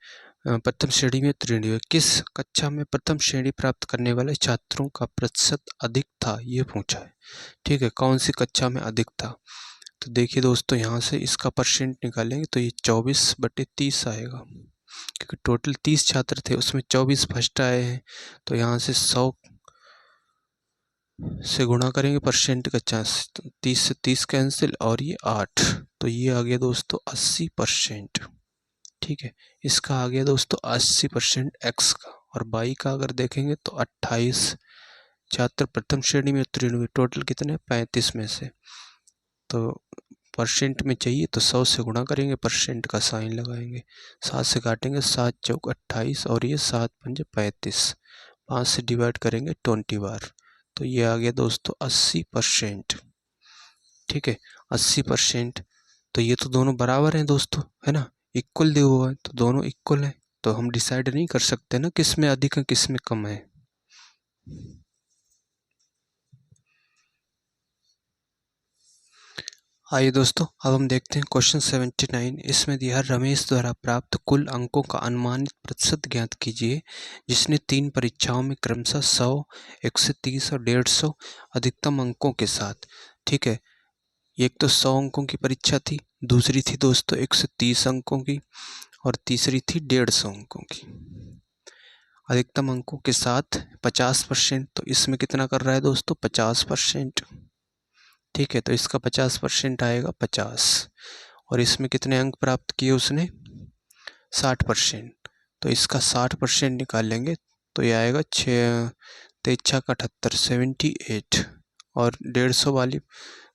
प्रथम श्रेणी में उत्तीर्ण हुए। किस कक्षा में प्रथम श्रेणी प्राप्त करने वाले छात्रों का प्रतिशत अधिक था, ये पूछा है। ठीक है, कौन सी कक्षा में अधिक था, तो देखिए दोस्तों, यहाँ से इसका परसेंट निकालेंगे तो ये 24/30 आएगा, क्योंकि टोटल 30 छात्र थे, उसमें 24 फर्स्ट आए हैं। तो यहाँ से 100 से गुणा करेंगे, परसेंट का चांस, 30 से 30 कैंसिल और ये 8, तो ये आ गया दोस्तों 80%। ठीक है, इसका आ गया दोस्तों 80% एक्स का। और बाई का अगर देखेंगे तो 28 छात्र प्रथम श्रेणी में उत्तीर्ण हुए, टोटल कितने, 35 में से, तो परसेंट में चाहिए तो 100 से गुणा करेंगे, परसेंट का साइन लगाएंगे, 7 से काटेंगे, 7 चौक 28 और ये 7 पंजे 35, 5 से डिवाइड करेंगे 20 बार, तो ये आ गया दोस्तों 80%। ठीक है, 80%। तो ये तो दोनों बराबर हैं दोस्तों, है ना, इक्वल दिया हुआ है, तो दोनों इक्वल हैं, तो हम डिसाइड नहीं कर सकते ना किस में अधिक है किस में कम है। आइए दोस्तों, अब हम देखते हैं क्वेश्चन 79। इसमें दिया है रमेश द्वारा प्राप्त कुल अंकों का अनुमानित प्रतिशत ज्ञात कीजिए, जिसने 3 परीक्षाओं में क्रमशः 100, 130 और 150 अधिकतम अंकों के साथ। ठीक है, एक तो 100 अंकों की परीक्षा थी, दूसरी थी दोस्तों 130 अंकों की, और तीसरी थी 150 अंकों की। अधिकतम अंकों के साथ 50%, तो इसमें कितना कर रहा है दोस्तों, 50%। ठीक है, तो इसका 50% आएगा 50, और इसमें कितने अंक प्राप्त किए उसने, 60%, तो इसका 60% निकाल लेंगे तो ये आएगा 6 तेरह का 78, 78। और 150 वाली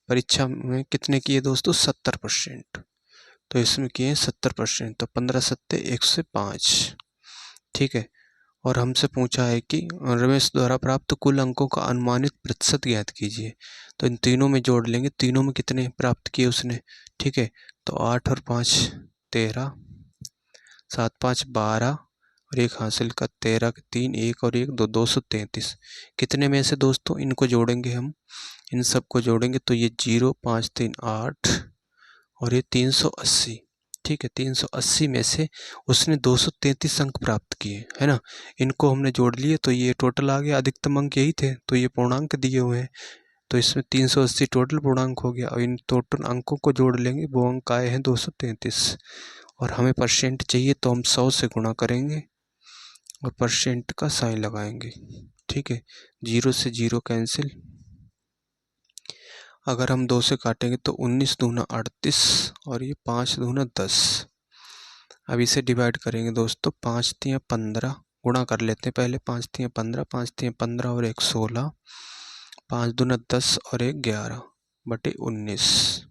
परीक्षा में कितने किए दोस्तों, 70%, तो इसमें किए 70%, तो 15 सत्ते 105। ठीक है, और हमसे पूछा है कि रमेश द्वारा प्राप्त कुल अंकों का अनुमानित प्रतिशत ज्ञात कीजिए, तो इन तीनों में जोड़ लेंगे, तीनों में कितने प्राप्त किए उसने। ठीक है, तो 8 और 5 13, 7 5 12, और एक हासिल का 13 के 3 1 और 1 2, 233। कितने में से दोस्तों, इनको जोड़ेंगे हम, इन सबको जोड़ेंगे तो ये 0 5 3 8 और ये 380। ठीक है, 380 में से उसने 233 अंक प्राप्त किए, है ना, इनको हमने जोड़ लिए तो ये टोटल आ गया, अधिकतम अंक यही थे तो ये पूर्णांक दिए हुए हैं, तो इसमें 380 टोटल पूर्णांक हो गया, और इन टोटल अंकों को जोड़ लेंगे, वो अंक आए हैं 233। और हमें परसेंट चाहिए तो हम 100 से गुणा करेंगे और परसेंट का साइन लगाएंगे। ठीक है, 0 से 0 कैंसिल, अगर हम 2 से काटेंगे तो 19 दूना 38 और ये 5 दूना 10। अब इसे डिवाइड करेंगे दोस्तों, 5 तियाँ 15, गुणा कर लेते हैं पहले, 5 तियाँ 15, 5 तियाँ 15 और 1 16, 5 दूना 10 और 1 11/19।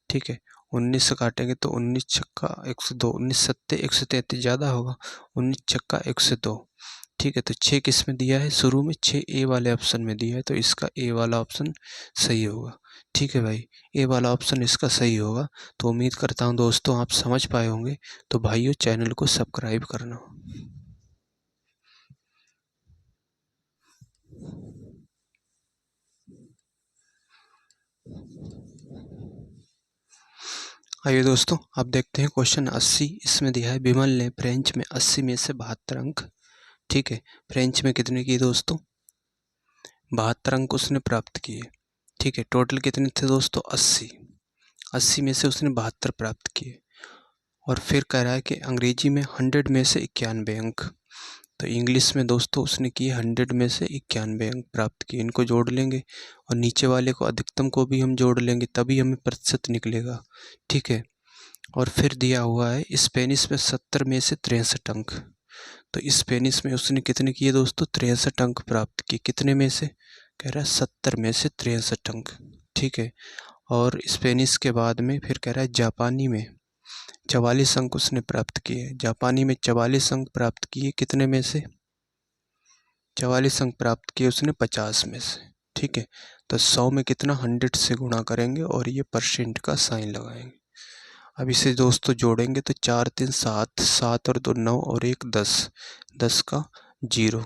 ठीक है, 19 से काटेंगे तो 19 छक्का 102, 19 सत्ते 133 ज़्यादा होगा, 19 छक्का 102। ठीक है, तो 6 किस में दिया है, शुरू में 6 ए वाले ऑप्शन में दिया है, तो इसका ए वाला ऑप्शन सही होगा। ठीक है भाई, ए वाला ऑप्शन इसका सही होगा। तो उम्मीद करता हूँ दोस्तों आप समझ पाए होंगे, तो भाइयों चैनल को सब्सक्राइब करना। आइए दोस्तों, आप देखते हैं क्वेश्चन 80। इसमें दिया है विमल ने फ्रेंच में 80 में से 72 अंक, ठीक है, फ्रेंच में कितने किए दोस्तों, 72 अंक उसने प्राप्त किए, ठीक है। टोटल कितने थे दोस्तों, 80 में से उसने 72 प्राप्त किए। और फिर कह रहा है कि अंग्रेजी में 100 में से 91 अंक, तो इंग्लिश में दोस्तों उसने किए 100 में से 91 अंक प्राप्त किए। इनको जोड़ लेंगे और नीचे वाले को, अधिकतम को भी हम जोड़ लेंगे, तभी हमें प्रतिशत निकलेगा, ठीक है। और फिर दिया हुआ है स्पेनिश में 70 में से 63 अंक, तो स्पेनिश में उसने कितने किए दोस्तों, 63 अंक प्राप्त किए। कितने में से, कह रहा है 70 में से 63 अंक, ठीक है। और स्पेनिश के बाद में फिर कह रहा है जापानी में 44 अंक उसने प्राप्त किए। जापानी में 44 अंक प्राप्त किए, कितने में से, 44 अंक प्राप्त किए उसने 50 में से, ठीक है। तो 100 में कितना, 100 से गुणा करेंगे और ये परसेंट का साइन लगाएंगे। अब इसे दोस्तों जोड़ेंगे तो 4 3 7, 7 और 2 9 और 1 10, 10 का 0,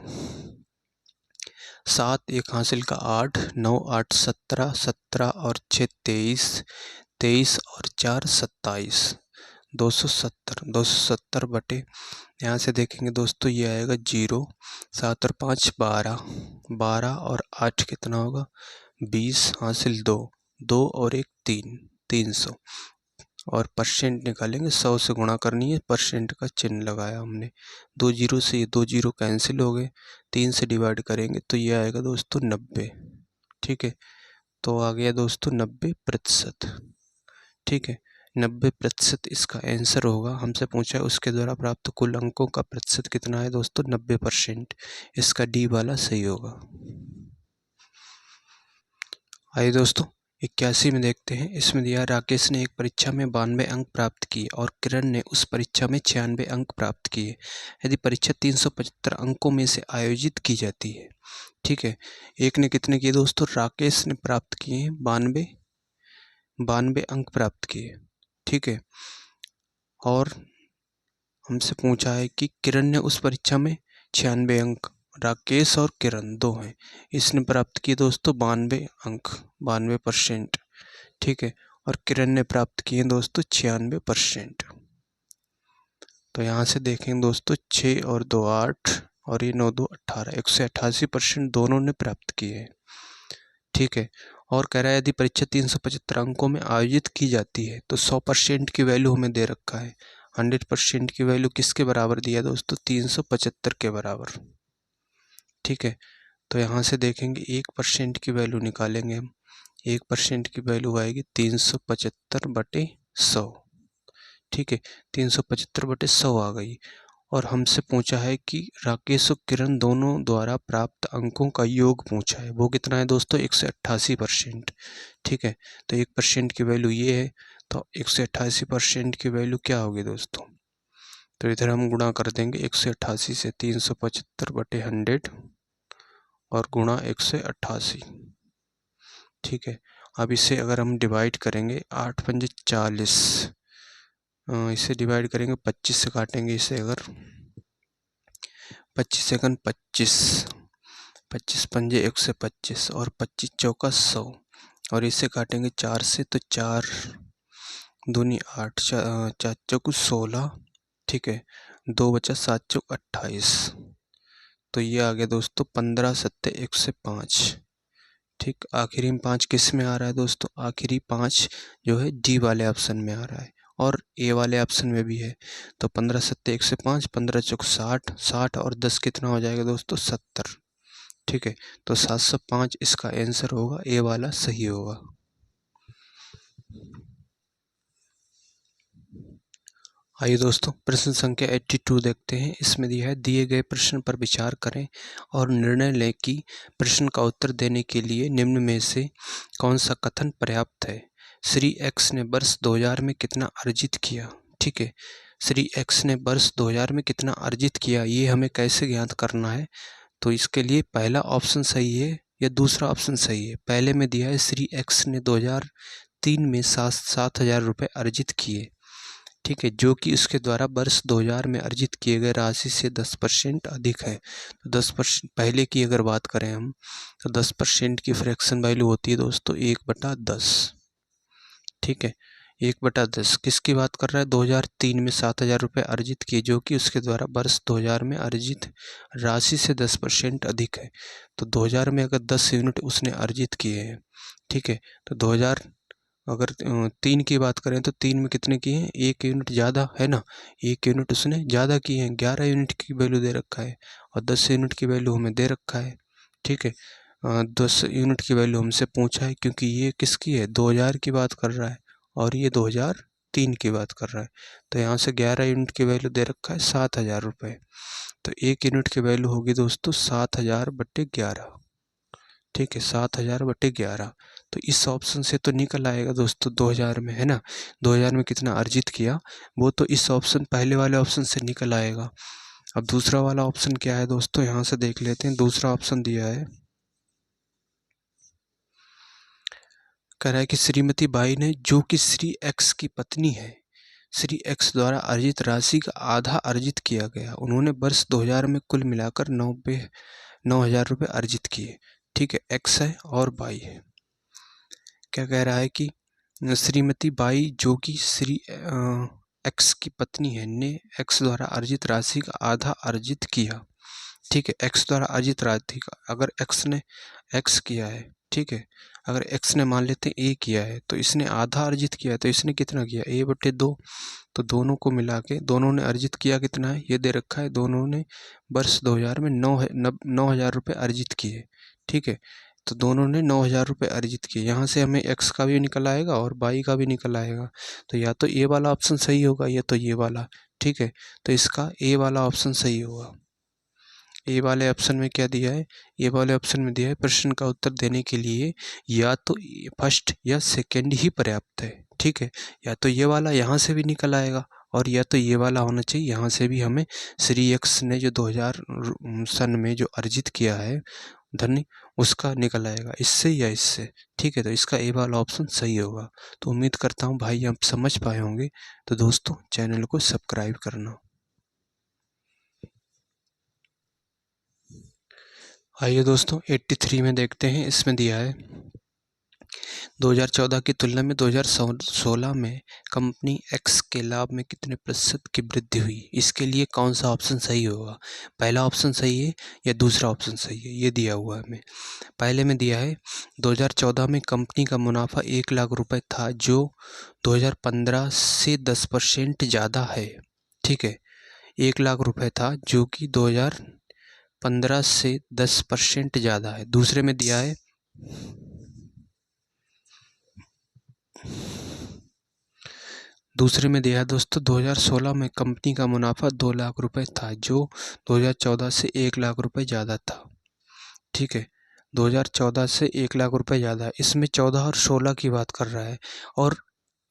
7 1 हासिल का 8, 9 8 17, 17 और 6 23, 23 और 4 27, 270 बटे, यहाँ से देखेंगे दोस्तों ये आएगा 0, 7 और 5 12, 12 और 8 कितना होगा 20, हासिल 2, 2 और 1 3, 300। और परसेंट निकालेंगे, 100 से गुणा करनी है, परसेंट का चिन्ह लगाया हमने। 2 जीरो से ये 2 जीरो कैंसिल हो गए, 3 से डिवाइड करेंगे तो ये आएगा दोस्तों 90, ठीक है। तो आ गया दोस्तों 90%, ठीक है। 90% इसका आंसर होगा। हमसे पूछा है उसके द्वारा प्राप्त कुल अंकों का प्रतिशत कितना है दोस्तों, 90%। इसका डी वाला सही होगा। आइए दोस्तों 81 में देखते हैं। इसमें दिया राकेश ने एक परीक्षा में 92 अंक प्राप्त किए और किरण ने उस परीक्षा में 96 अंक प्राप्त किए। यदि परीक्षा 375 अंकों में से आयोजित की जाती है, ठीक है। एक ने कितने किए दोस्तों, राकेश ने प्राप्त किए 92 अंक प्राप्त किए, ठीक है। और हमसे पूछा है कि किरण ने उस परीक्षा में 96 अंक, राकेश और किरण दो हैं, इसने प्राप्त किए दोस्तों 92 अंक, 92%, ठीक है। और किरण ने प्राप्त किए दोस्तों 96%। तो यहाँ से देखेंगे दोस्तों 6 और 2 8 और ये 9 2 18, 188% दोनों ने प्राप्त किए हैं, ठीक है। और कह रहा है यदि परीक्षा 375 अंकों में आयोजित की जाती है तो 100% की वैल्यू हमें दे रखा है। 100% की वैल्यू किसके बराबर दिया दोस्तों, 375 के बराबर, ठीक है। तो यहाँ से देखेंगे 1% की वैल्यू निकालेंगे हम। 1% की वैल्यू आएगी 375/100, ठीक है। 375/100 आ गई। और हमसे पूछा है कि राकेश और किरण दोनों द्वारा प्राप्त अंकों का योग पूछा है, वो कितना है दोस्तों, 188%, ठीक है। तो 1% की वैल्यू ये है, तो 188% की वैल्यू क्या होगी दोस्तों, तो इधर हम गुणा कर देंगे 188 से, 375/100 और गुणा 188, ठीक है। अब इसे अगर हम डिवाइड करेंगे, 8 पंजे 40, इसे डिवाइड करेंगे 25 से, काटेंगे इसे अगर 25 सेकंड 25, 25 पंजे 125 और 25 चौका 100, और इसे काटेंगे 4 से, तो 4 दूनी 8, 4 चौक 16, ठीक है। 2 बचा 7 चौक 28, तो ये आ गया दोस्तों 15 सत्ते 105, ठीक। आखिरी में 5 किस में आ रहा है दोस्तों, आखिरी 5 जो है डी वाले ऑप्शन में आ रहा है और ए वाले ऑप्शन में भी है। तो 15 सत्ते 105, 15 चौक 60, 60 और 10 कितना हो जाएगा दोस्तों, 70, ठीक है। तो 705 इसका आंसर होगा, ए वाला सही होगा। आइए दोस्तों प्रश्न संख्या 82 देखते हैं। इसमें दिया है दिए गए प्रश्न पर विचार करें और निर्णय लें कि प्रश्न का उत्तर देने के लिए निम्न में से कौन सा कथन पर्याप्त है। श्री एक्स ने वर्ष 2000 में कितना अर्जित किया, ठीक है। श्री एक्स ने वर्ष 2000 में कितना अर्जित किया, ये हमें कैसे ज्ञात करना है। तो इसके लिए पहला ऑप्शन सही है या दूसरा ऑप्शन सही है। पहले में दिया है श्री एक्स ने 2003 में 7,000 रुपये अर्जित किए, ठीक है, जो कि उसके द्वारा वर्ष 2000 में अर्जित किए गए राशि से 10% अधिक है। तो 10% पहले की अगर बात करें हम, तो 10% की फ्रैक्शन वैल्यू होती है दोस्तों 1/10, ठीक है। 1/10 किसकी बात कर रहा है? 2003 में 7,000 रुपये अर्जित किए, जो कि उसके द्वारा वर्ष 2000 में अर्जित राशि से 10% अधिक है। तो 2000 में अगर 10 यूनिट उसने अर्जित किए हैं, ठीक है, तो 2000 अगर 3 की बात करें तो 3 में कितने किए हैं? 1 यूनिट ज़्यादा है ना, 1 यूनिट उसने ज़्यादा किए हैं, 11 यूनिट की वैल्यू दे रखा है और 10 यूनिट की वैल्यू हमें दे रखा है, ठीक है। 10 यूनिट की वैल्यू हमसे पूछा है, क्योंकि ये किसकी है? 2000 की बात कर रहा है और ये 2003 की बात कर रहा है। तो यहाँ से 11 यूनिट की वैल्यू दे रखा है 7,000 रुपये। तो 1 यूनिट की वैल्यू होगी दोस्तों 7,000/11, ठीक है, 7,000/11। तो इस ऑप्शन से तो निकल आएगा दोस्तों 2000 में, है ना, 2000 में कितना अर्जित किया, वो तो इस ऑप्शन पहले वाले ऑप्शन से निकल आएगा। अब दूसरा वाला ऑप्शन क्या है दोस्तों, यहाँ से देख लेते हैं। दूसरा ऑप्शन दिया है, कह रहा है कि श्रीमती बाई ने, जो कि श्री एक्स की पत्नी है, श्री एक्स द्वारा अर्जित राशि का आधा अर्जित किया गया। उन्होंने वर्ष 2000 में कुल मिलाकर 9,000 रुपये अर्जित किए, ठीक है, एक्स है और बाई है। क्या कह रहा है कि श्रीमती बाई, जो कि श्री एक्स की पत्नी है, ने एक्स द्वारा अर्जित राशि का आधा अर्जित किया, ठीक है, एक्स द्वारा अर्जित राशि का, अगर एक्स ने एक्स किया है, ठीक है, अगर एक्स ने मान लेते हैं ए किया है, तो इसने आधा अर्जित किया है, तो इसने कितना किया? A/2। तो दोनों को मिला के दोनों ने अर्जित किया कितना है? ये दे रखा है, दोनों ने वर्ष 2000 में 9,000 रुपये अर्जित किए, ठीक है। तो दोनों ने 9,000 रुपये अर्जित किए। यहाँ से हमें एक्स का भी निकल आएगा और बाई का भी निकल आएगा। तो या तो ए वाला ऑप्शन सही होगा या तो ये वाला, ठीक है। तो इसका ए वाला ऑप्शन सही होगा। ए वाले ऑप्शन में क्या दिया है? ए वाले ऑप्शन में दिया है, प्रश्न का उत्तर देने के लिए या तो फर्स्ट या सेकंड ही पर्याप्त है, ठीक है। या तो ये वाला यहाँ से भी निकल आएगा और या तो ये वाला होना चाहिए, यहाँ से भी हमें श्री एक्स ने जो 2000 सन में जो अर्जित किया है धन, उसका निकल आएगा, इससे या इससे, ठीक है। तो इसका ए वाला ऑप्शन सही होगा। तो उम्मीद करता हूँ भाई आप समझ पाए होंगे। तो दोस्तों चैनल को सब्सक्राइब करना। आइए दोस्तों 83 में देखते हैं। इसमें दिया है 2014 की तुलना में 2016 में कंपनी एक्स के लाभ में कितने प्रतिशत की वृद्धि हुई? इसके लिए कौन सा ऑप्शन सही होगा? पहला ऑप्शन सही है या दूसरा ऑप्शन सही है, ये दिया हुआ है हमें। पहले में दिया है 2014 में कंपनी का मुनाफा 1 लाख रुपए था, जो 2015 से 10% ज़्यादा है, ठीक है। 1 लाख रुपए था जो कि 2015 से 10% ज़्यादा है। दूसरे में दिया है दोस्तों 2016 में कंपनी का मुनाफा 2 लाख रुपए था, जो 2014 से 1 लाख रुपए ज़्यादा था, ठीक है। 2014 से 1 लाख रुपए ज़्यादा है। इसमें 14 और 16 की बात कर रहा है और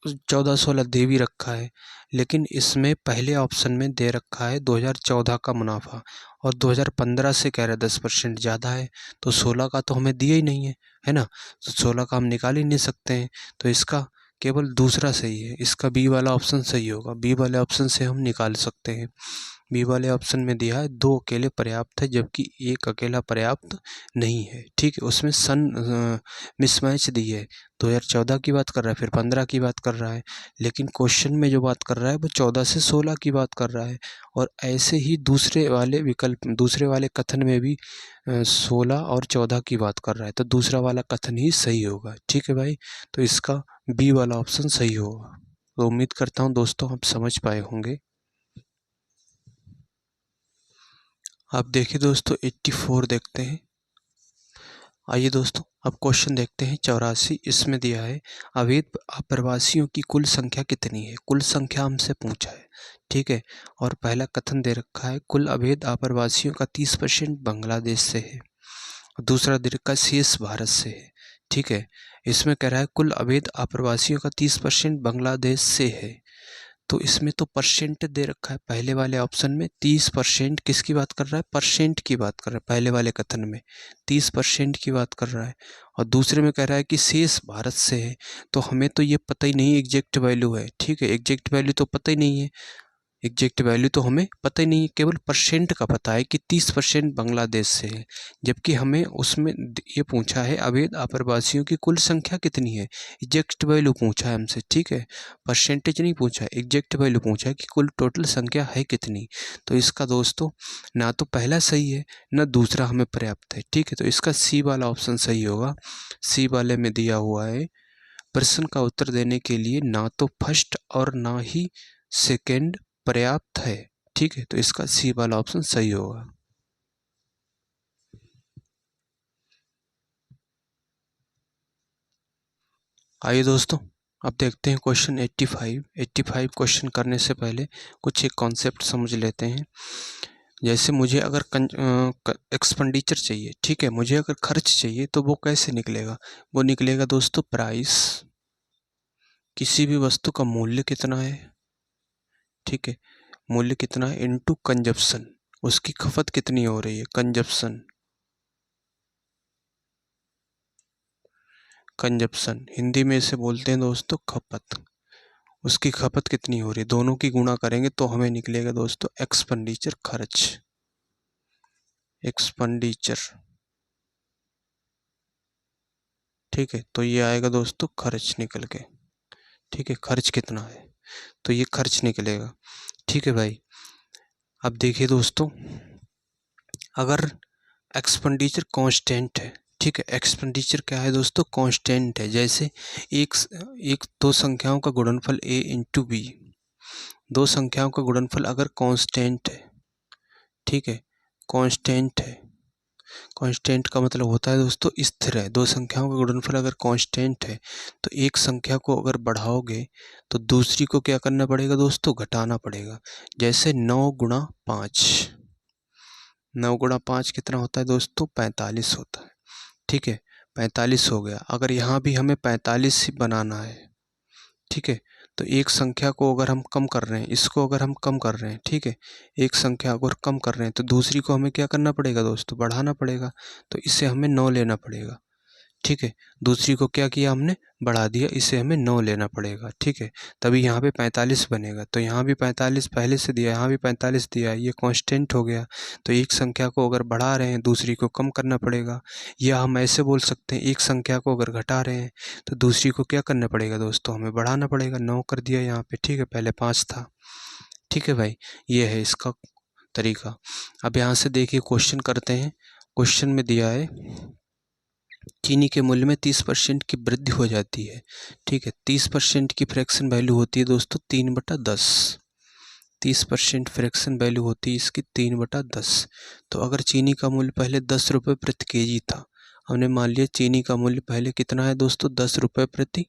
14-16 दे भी रखा है, लेकिन इसमें पहले ऑप्शन में दे रखा है 2014 का मुनाफा और 2015 से कह रहा है 10% ज़्यादा है। तो 16 का तो हमें दिया ही नहीं है ना, तो 16 का हम निकाल ही नहीं सकते हैं। तो इसका केवल दूसरा सही है, इसका बी वाला ऑप्शन सही होगा। बी वाले ऑप्शन से हम निकाल सकते हैं। बी वाले ऑप्शन में दिया है 2 अकेले पर्याप्त है, जबकि 1 अकेला पर्याप्त नहीं है, ठीक है। उसमें सन मिसमैच दी है, 2014 की बात कर रहा है, फिर 15 की बात कर रहा है, लेकिन क्वेश्चन में जो बात कर रहा है वो 14 से 16 की बात कर रहा है। और ऐसे ही दूसरे वाले कथन में भी 16 और 14 की बात कर रहा है, तो दूसरा वाला कथन ही सही होगा, ठीक है भाई। तो इसका बी वाला ऑप्शन सही होगा। तो उम्मीद करता हूँ दोस्तों आप समझ पाए होंगे। आप देखिए दोस्तों 84 देखते हैं। आइए दोस्तों अब क्वेश्चन देखते हैं 84। इसमें दिया है अवैध आप्रवासियों की कुल संख्या कितनी है? कुल संख्या हमसे पूछा है, ठीक है। और पहला कथन दे रखा है कुल अवैध आप्रवासियों का 30% बांग्लादेश से है, और दूसरा दे रखा है शेष भारत से है, ठीक है। इसमें कह रहा है कुल अवैध आप्रवासियों का 30% बांग्लादेश से है, तो इसमें तो परसेंट दे रखा है। पहले वाले ऑप्शन में 30% किसकी बात कर रहा है? परसेंट की बात कर रहा है। पहले वाले कथन में 30% की बात कर रहा है और दूसरे में कह रहा है कि शेष भारत से है। तो हमें तो ये पता ही नहीं एग्जैक्ट वैल्यू है, ठीक है, एग्जैक्ट वैल्यू तो पता ही नहीं है। एग्जैक्ट वैल्यू तो हमें पता ही नहीं है, केवल परसेंट का पता है कि 30% बांग्लादेश से है, जबकि हमें उसमें ये पूछा है अवैध आप्रवासियों की कुल संख्या कितनी है। एग्जैक्ट वैल्यू पूछा है हमसे, ठीक है, परसेंटेज नहीं पूछा है, एग्जैक्ट वैल्यू पूछा है कि कुल टोटल संख्या है कितनी। तो इसका दोस्तों ना तो पहला सही है ना दूसरा हमें पर्याप्त है, ठीक है। तो इसका सी वाला ऑप्शन सही होगा। सी वाले में दिया हुआ है प्रश्न का उत्तर देने के लिए ना तो फर्स्ट और ना ही सेकंड पर्याप्त है, ठीक है। तो इसका सी वाला ऑप्शन सही होगा। आइए दोस्तों अब देखते हैं क्वेश्चन 85 क्वेश्चन करने से पहले कुछ एक कॉन्सेप्ट समझ लेते हैं। जैसे मुझे अगर एक्सपेंडिचर चाहिए, ठीक है, मुझे अगर खर्च चाहिए तो वो कैसे निकलेगा। वो निकलेगा दोस्तों प्राइस, किसी भी वस्तु का मूल्य कितना है, ठीक है, मूल्य कितना है इनटू कंजप्शन, उसकी खपत कितनी हो रही है, कंजप्शन, कंजप्शन हिंदी में इसे बोलते हैं दोस्तों खपत, उसकी खपत कितनी हो रही है, दोनों की गुणा करेंगे तो हमें निकलेगा दोस्तों एक्सपेंडिचर, खर्च, एक्सपेंडिचर, ठीक है। तो ये आएगा दोस्तों खर्च निकल के, ठीक है, खर्च कितना है तो ये खर्च निकलेगा, ठीक है भाई। अब देखिए दोस्तों अगर एक्सपेंडिचर कांस्टेंट है, ठीक है, एक्सपेंडिचर क्या है दोस्तों, कांस्टेंट है। जैसे एक एक दो संख्याओं का गुणनफल a इंटू बी, दो संख्याओं का गुणनफल अगर कांस्टेंट है, ठीक है, कांस्टेंट है, कांस्टेंट का मतलब होता है दोस्तों स्थिर है। दो संख्याओं का गुणनफल अगर कांस्टेंट है तो एक संख्या को अगर बढ़ाओगे तो दूसरी को क्या करना पड़ेगा दोस्तों, घटाना पड़ेगा। जैसे 9 गुणा 5, 9 गुणा 5 कितना होता है दोस्तों, 45 होता है, ठीक है, 45 हो गया। अगर यहाँ भी हमें 45 ही बनाना है, ठीक है, तो एक संख्या को अगर हम कम कर रहे हैं, इसको अगर हम कम कर रहे हैं, ठीक है, एक संख्या अगर कम कर रहे हैं तो दूसरी को हमें क्या करना पड़ेगा दोस्तों, बढ़ाना पड़ेगा। तो इसे हमें 9 लेना पड़ेगा, ठीक है, दूसरी को क्या किया हमने, बढ़ा दिया, इसे हमें 9 लेना पड़ेगा, ठीक है, तभी यहाँ पे 45 बनेगा। तो यहाँ भी 45 पहले से दिया, यहाँ भी 45 दिया, ये कांस्टेंट हो गया। तो एक संख्या को अगर बढ़ा रहे हैं दूसरी को कम करना पड़ेगा, या हम ऐसे बोल सकते हैं एक संख्या को अगर घटा रहे हैं तो दूसरी को क्या करना पड़ेगा दोस्तों, हमें बढ़ाना पड़ेगा। 9 कर दिया यहाँ पे, ठीक है, पहले 5 था, ठीक है भाई, ये है इसका तरीका। अब यहाँ से देखिए क्वेश्चन करते हैं। क्वेश्चन में दिया है चीनी के मूल्य में 30% की वृद्धि हो जाती है, ठीक है, 30% की फ्रैक्शन वैल्यू होती है दोस्तों 3/10, 30% फ्रैक्शन वैल्यू होती है इसकी 3/10। तो अगर चीनी का मूल्य पहले 10 रुपये प्रति केजी था, हमने मान लिया चीनी का मूल्य पहले कितना है दोस्तों, 10 रुपये प्रति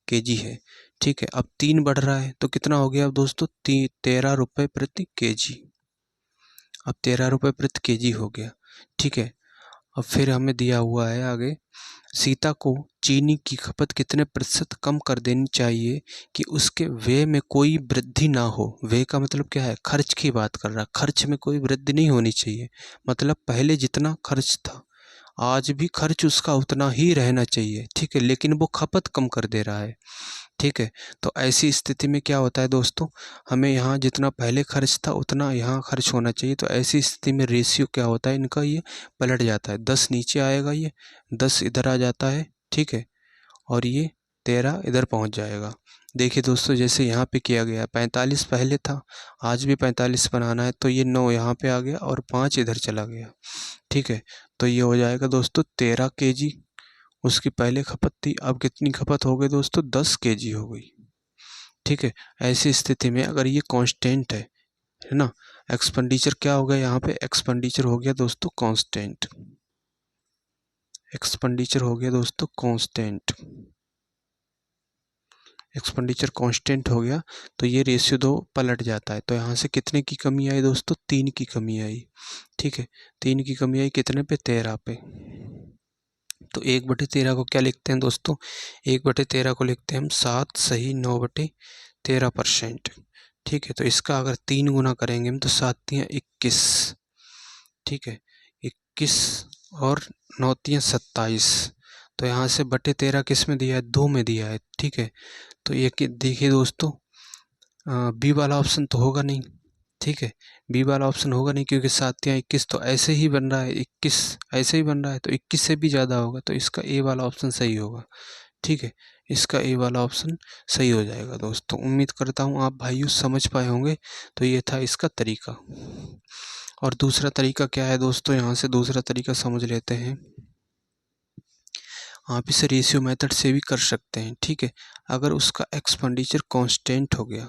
केजी है, ठीक है, अब 3 बढ़ रहा है तो कितना हो गया अब दोस्तों, 13 रुपये प्रति केजी, अब 13 रुपये प्रति केजी हो गया, ठीक है। अब फिर हमें दिया हुआ है आगे, सीता को चीनी की खपत कितने प्रतिशत कम कर देनी चाहिए कि उसके व्यय में कोई वृद्धि ना हो। व्यय का मतलब क्या है, खर्च की बात कर रहा है, खर्च में कोई वृद्धि नहीं होनी चाहिए, मतलब पहले जितना खर्च था आज भी खर्च उसका उतना ही रहना चाहिए, ठीक है, लेकिन वो खपत कम कर दे रहा है, ठीक है। तो ऐसी स्थिति में क्या होता है दोस्तों, हमें यहाँ जितना पहले खर्च था उतना यहाँ खर्च होना चाहिए। तो ऐसी स्थिति में रेशियो क्या होता है इनका, ये पलट जाता है, 10 नीचे आएगा, ये 10 इधर आ जाता है, ठीक है, और ये 13 इधर पहुँच जाएगा। देखिए दोस्तों जैसे यहाँ पे किया गया, 45 पहले था, आज भी 45 बनाना है, तो ये 9 यहाँ पे आ गया और 5 इधर चला गया, ठीक है। तो ये हो जाएगा दोस्तों 13 केजी, उसकी पहले खपत थी, अब कितनी खपत हो गई दोस्तों, 10 केजी हो गई, ठीक है। ऐसी स्थिति में अगर ये कांस्टेंट है ना, एक्सपेंडिचर क्या हो गया यहाँ पे, एक्सपेंडिचर हो गया दोस्तों कांस्टेंट, एक्सपेंडिचर हो गया दोस्तों कांस्टेंट, एक्सपेंडिचर कांस्टेंट हो गया तो ये रेशियो 2 पलट जाता है। तो यहाँ से कितने की कमी आई दोस्तों, 3 की कमी आई, ठीक है, 3 की कमी आई कितने पे, 13 पे। तो 1/13 को क्या लिखते हैं दोस्तों, 1/13 को लिखते हैं हम 7 सही 9/13%, ठीक है। तो इसका अगर 3 गुना करेंगे हम तो 7 तियाँ 21, ठीक है, 21 और 9 तियाँ 27। तो यहाँ से 1/13 किस में दिया है, 2 में दिया है, ठीक है। तो ये देखिए दोस्तों बी वाला ऑप्शन तो होगा नहीं, ठीक है, बी वाला ऑप्शन होगा नहीं क्योंकि 7 या 21 तो ऐसे ही बन रहा है, 21 ऐसे ही बन रहा है तो 21 से भी ज़्यादा होगा, तो इसका ए वाला ऑप्शन सही होगा। ठीक है, इसका ए वाला ऑप्शन सही हो जाएगा दोस्तों। उम्मीद करता हूँ आप भाइयों समझ पाए होंगे। तो ये था इसका तरीका। और दूसरा तरीका क्या है दोस्तों, यहाँ से दूसरा तरीका समझ लेते हैं। आप इसे रेशियो मेथड से भी कर सकते हैं। ठीक है, अगर उसका एक्सपेंडिचर कांस्टेंट हो गया,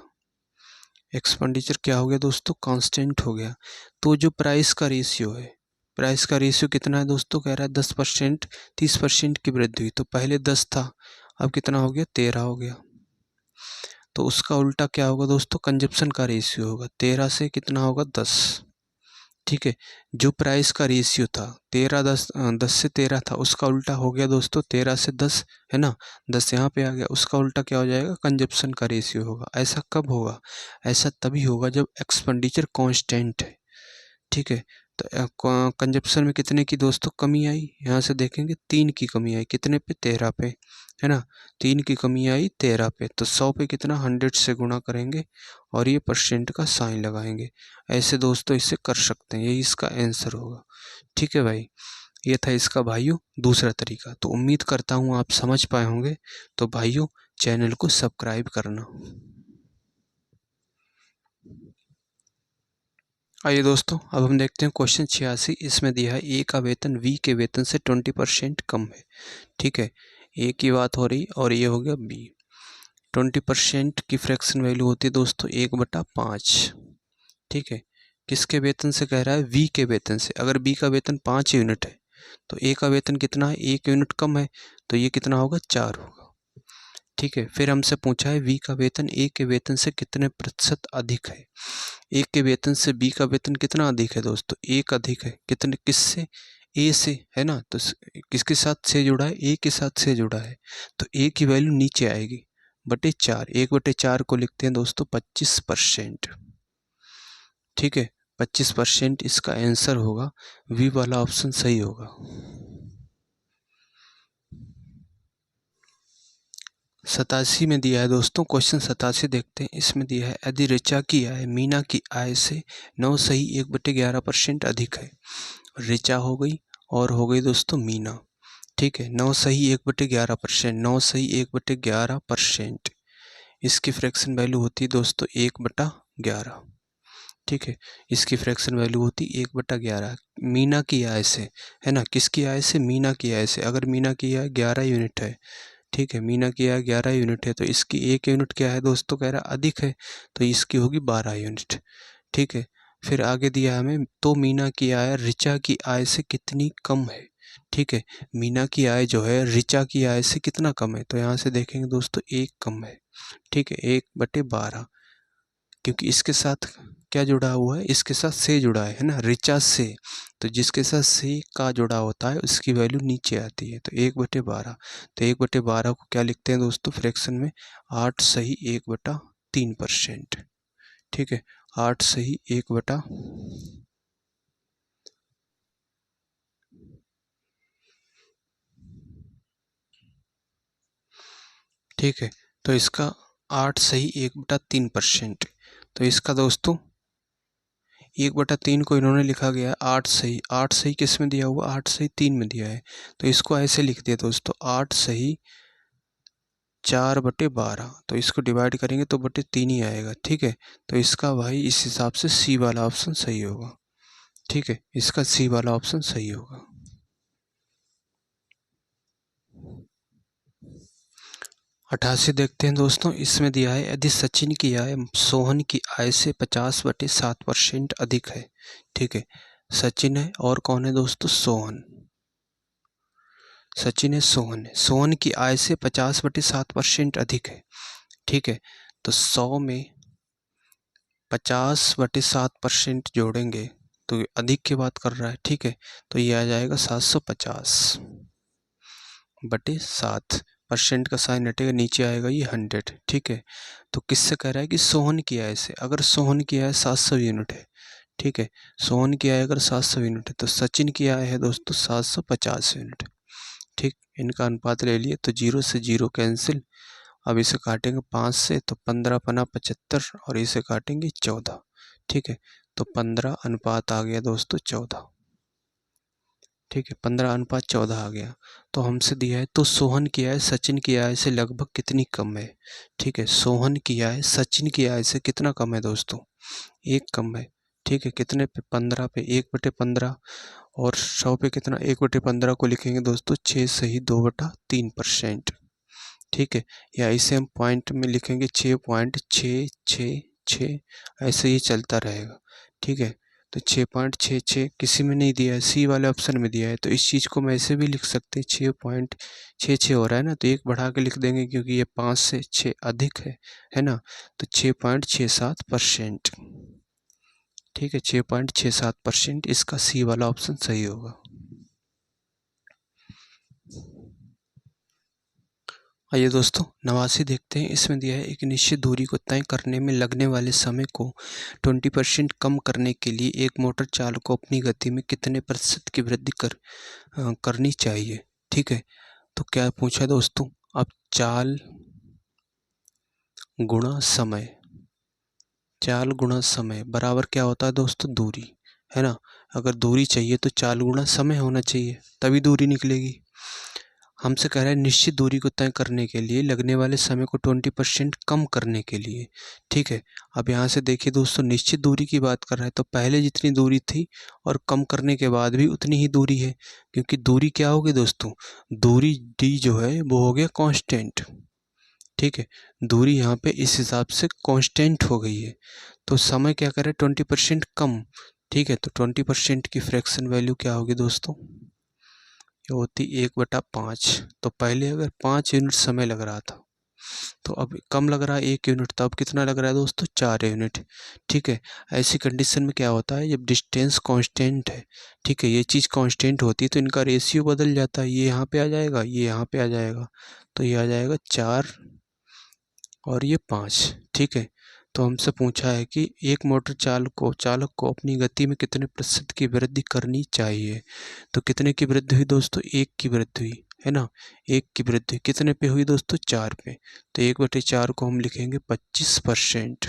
एक्सपेंडिचर क्या हो गया दोस्तों, कांस्टेंट हो गया, तो जो प्राइस का रेशियो है, प्राइस का रेशियो कितना है दोस्तों, कह रहा है 10%, 30% की वृद्धि हुई। तो पहले 10 था, अब कितना हो गया, 13 हो गया। तो उसका उल्टा क्या होगा दोस्तों, कंजप्शन का रेशियो होगा, 13 से कितना होगा, 10। ठीक है, जो प्राइस का रेशियो था 13 10 10 से 13 था, उसका उल्टा हो गया दोस्तों 13 से 10, है ना, 10 यहाँ पे आ गया, उसका उल्टा क्या हो जाएगा, कंजप्शन का रेशियो होगा। ऐसा कब होगा, ऐसा तभी होगा जब एक्सपेंडिचर कांस्टेंट है। ठीक है, तो कंजप्शन में कितने की दोस्तों कमी आई, यहाँ से देखेंगे 3 की कमी आई, कितने पे, 13 पे, है ना, 3 की कमी आई 13 पे। तो 100 पे कितना, 100 से गुणा करेंगे और ये परसेंट का साइन लगाएंगे। ऐसे दोस्तों इसे कर सकते हैं, यही इसका आंसर होगा। ठीक है भाई, ये था इसका भाइयों दूसरा तरीका। तो उम्मीद करता हूँ आप समझ पाए होंगे। तो भाइयों चैनल को सब्सक्राइब करना। आइए दोस्तों, अब हम देखते हैं क्वेश्चन 86। इसमें दिया है ए का वेतन बी के वेतन से 20% कम है। ठीक है, ए की बात हो रही और ये हो गया बी। 20% की फ्रैक्शन वैल्यू होती है दोस्तों 1/5। ठीक है, किसके वेतन से कह रहा है, बी के वेतन से। अगर बी का वेतन 5 यूनिट है तो ए का वेतन कितना है, 1 यूनिट कम है, तो ये कितना होगा, 4 होगा। ठीक है, फिर हमसे पूछा है बी का वेतन ए के वेतन से कितने प्रतिशत अधिक है। ए के वेतन से बी का वेतन कितना अधिक है दोस्तों, 1 अधिक है, कितने, किससे, ए से, है ना। तो किसके साथ से जुड़ा है, ए के साथ से जुड़ा है, तो ए की वैल्यू नीचे आएगी, बटे 4, 1/4 को लिखते हैं दोस्तों 25%। ठीक है, 25% इसका आंसर होगा, वी वाला ऑप्शन सही होगा। 87 में दिया है दोस्तों, क्वेश्चन 87 देखते हैं। इसमें दिया है यदि ऋचा की आय मीना की आय से 9 सही 1/11% अधिक है। ऋचा हो गई और हो गई दोस्तों मीना। ठीक है, 9 सही 1/11%, 9 सही 1/11%, इसकी फ्रैक्शन वैल्यू होती है दोस्तों 1/11। ठीक है, इसकी फ्रैक्शन वैल्यू होती 1/11 मीना की आय से, है ना, किसकी आय से, मीना की आय से। अगर मीना की आय 11 यूनिट है, ठीक है, मीना की आय 11 यूनिट है, तो इसकी 1 यूनिट क्या है दोस्तों, कह रहा अधिक है, तो इसकी होगी 12 यूनिट। ठीक है, फिर आगे दिया हमें, तो मीना की आय ऋचा की आय से कितनी कम है। ठीक है, मीना की आय जो है ऋचा की आय से कितना कम है, तो यहाँ से देखेंगे दोस्तों 1 कम है। ठीक है, 1/12, क्योंकि इसके साथ क्या जुड़ा हुआ है, इसके साथ से जुड़ा है ना, ऋचा से। तो जिसके साथ से का जुड़ा होता है उसकी वैल्यू नीचे आती है, तो 1/12। तो 1/12 को क्या लिखते हैं दोस्तों फ्रैक्शन में, 8 सही 1/3%। ठीक है, 8 सही 1/, ठीक है, तो इसका 8 सही 1/3%। तो इसका दोस्तों 1/3 को इन्होंने लिखा गया है 8 सही। 8 सही किस में दिया हुआ, 8 सही 3 में दिया है, तो इसको ऐसे लिख दिया दोस्तों 8 सही 4/12। तो इसको डिवाइड करेंगे तो बटे 3 ही आएगा। ठीक है, तो इसका भाई इस हिसाब से सी वाला ऑप्शन सही होगा। ठीक है, इसका सी वाला ऑप्शन सही होगा। 88 देखते हैं दोस्तों। इसमें दिया है यदि सचिन की आय सोहन की आय से 50/7% अधिक है। ठीक है, सचिन है और कौन है दोस्तों, सोहन। सचिन है, सोहन है, सोहन की आय से 50/7% अधिक है। ठीक है, तो 100 में 50/7% जोड़ेंगे तो ये अधिक की बात कर रहा है। ठीक है, तो ये आ जाएगा 750/7, परसेंट का साइन हटेगा, नीचे आएगा ये 100। ठीक है, तो किससे कह रहा है कि सोहन की आय से। अगर सोहन की आय 700 यूनिट है, ठीक है, सोहन की आय अगर 700 यूनिट है तो सचिन की आय है दोस्तों 750 यूनिट। ठीक, इनका अनुपात ले लिए तो 0 से 0 कैंसिल। अब इसे काटेंगे 5 से तो 15 पना 75 और इसे काटेंगे 14। ठीक है, तो 15 अनुपात आ गया दोस्तों 14। ठीक है, 15:14 आ गया। तो हमसे दिया है, तो सोहन की आय सचिन की आय से लगभग कितनी कम है। ठीक है, सोहन की आय सचिन की आय से कितना कम है दोस्तों, 1 कम है। ठीक है, कितने पे, 15 पे, 1/15। और 100 पे कितना, 1/15 को लिखेंगे दोस्तों 6 सही 2/3%। ठीक है, या इसे हम पॉइंट में लिखेंगे 6.666, ऐसे ही चलता रहेगा। ठीक है, तो 6.66 किसी में नहीं दिया है, सी वाले ऑप्शन में दिया है, तो इस चीज़ को हम ऐसे भी लिख सकते हैं, 6.66 हो रहा है ना, तो 1 बढ़ा के लिख देंगे क्योंकि ये 5 से 6 अधिक है ना, तो 6.67%। ठीक है, 6.67%, इसका सी वाला ऑप्शन सही होगा। आइए दोस्तों 89 देखते हैं। इसमें दिया है, एक निश्चित दूरी को तय करने में लगने वाले समय को 20% कम करने के लिए एक मोटर चालक को अपनी गति में कितने प्रतिशत की वृद्धि करनी चाहिए। ठीक है, तो क्या पूछा दोस्तों, अब चाल गुणा समय बराबर क्या होता है दोस्तों, दूरी, है ना। अगर दूरी चाहिए तो चाल गुणा समय होना चाहिए, तभी दूरी निकलेगी। हमसे कह रहा है निश्चित दूरी को तय करने के लिए लगने वाले समय को 20% कम करने के लिए। ठीक है, अब यहाँ से देखिए दोस्तों, निश्चित दूरी की बात कर रहा है, तो पहले जितनी दूरी थी और कम करने के बाद भी उतनी ही दूरी है, क्योंकि दूरी क्या होगी दोस्तों, दूरी डी जो है वो हो गया कांस्टेंट। ठीक है, दूरी यहाँ पे इस हिसाब से कांस्टेंट हो गई है, तो समय क्या करे 20% कम। ठीक है, तो 20% की फ्रैक्शन वैल्यू क्या होगी दोस्तों, ये होती 1/5। तो पहले अगर 5 यूनिट समय लग रहा था, तो अब कम लग रहा है 1 यूनिट, तो अब कितना लग रहा है दोस्तों, 4 यूनिट। ठीक है, ऐसी कंडीशन में क्या होता है, जब डिस्टेंस कांस्टेंट है, ठीक है, ये चीज़ कांस्टेंट होती है तो इनका रेशियो बदल जाता है, ये यहाँ पे आ जाएगा, ये यहाँ पे आ जाएगा, तो ये आ जाएगा 4 और ये 5। ठीक है, तो हमसे पूछा है कि एक मोटर चालक को अपनी गति में कितने प्रतिशत की वृद्धि करनी चाहिए। तो कितने की वृद्धि हुई दोस्तों, 1 की वृद्धि हुई, है ना। 1 की वृद्धि कितने पे हुई दोस्तों, 4 पे, तो 1/4 को हम लिखेंगे 25%।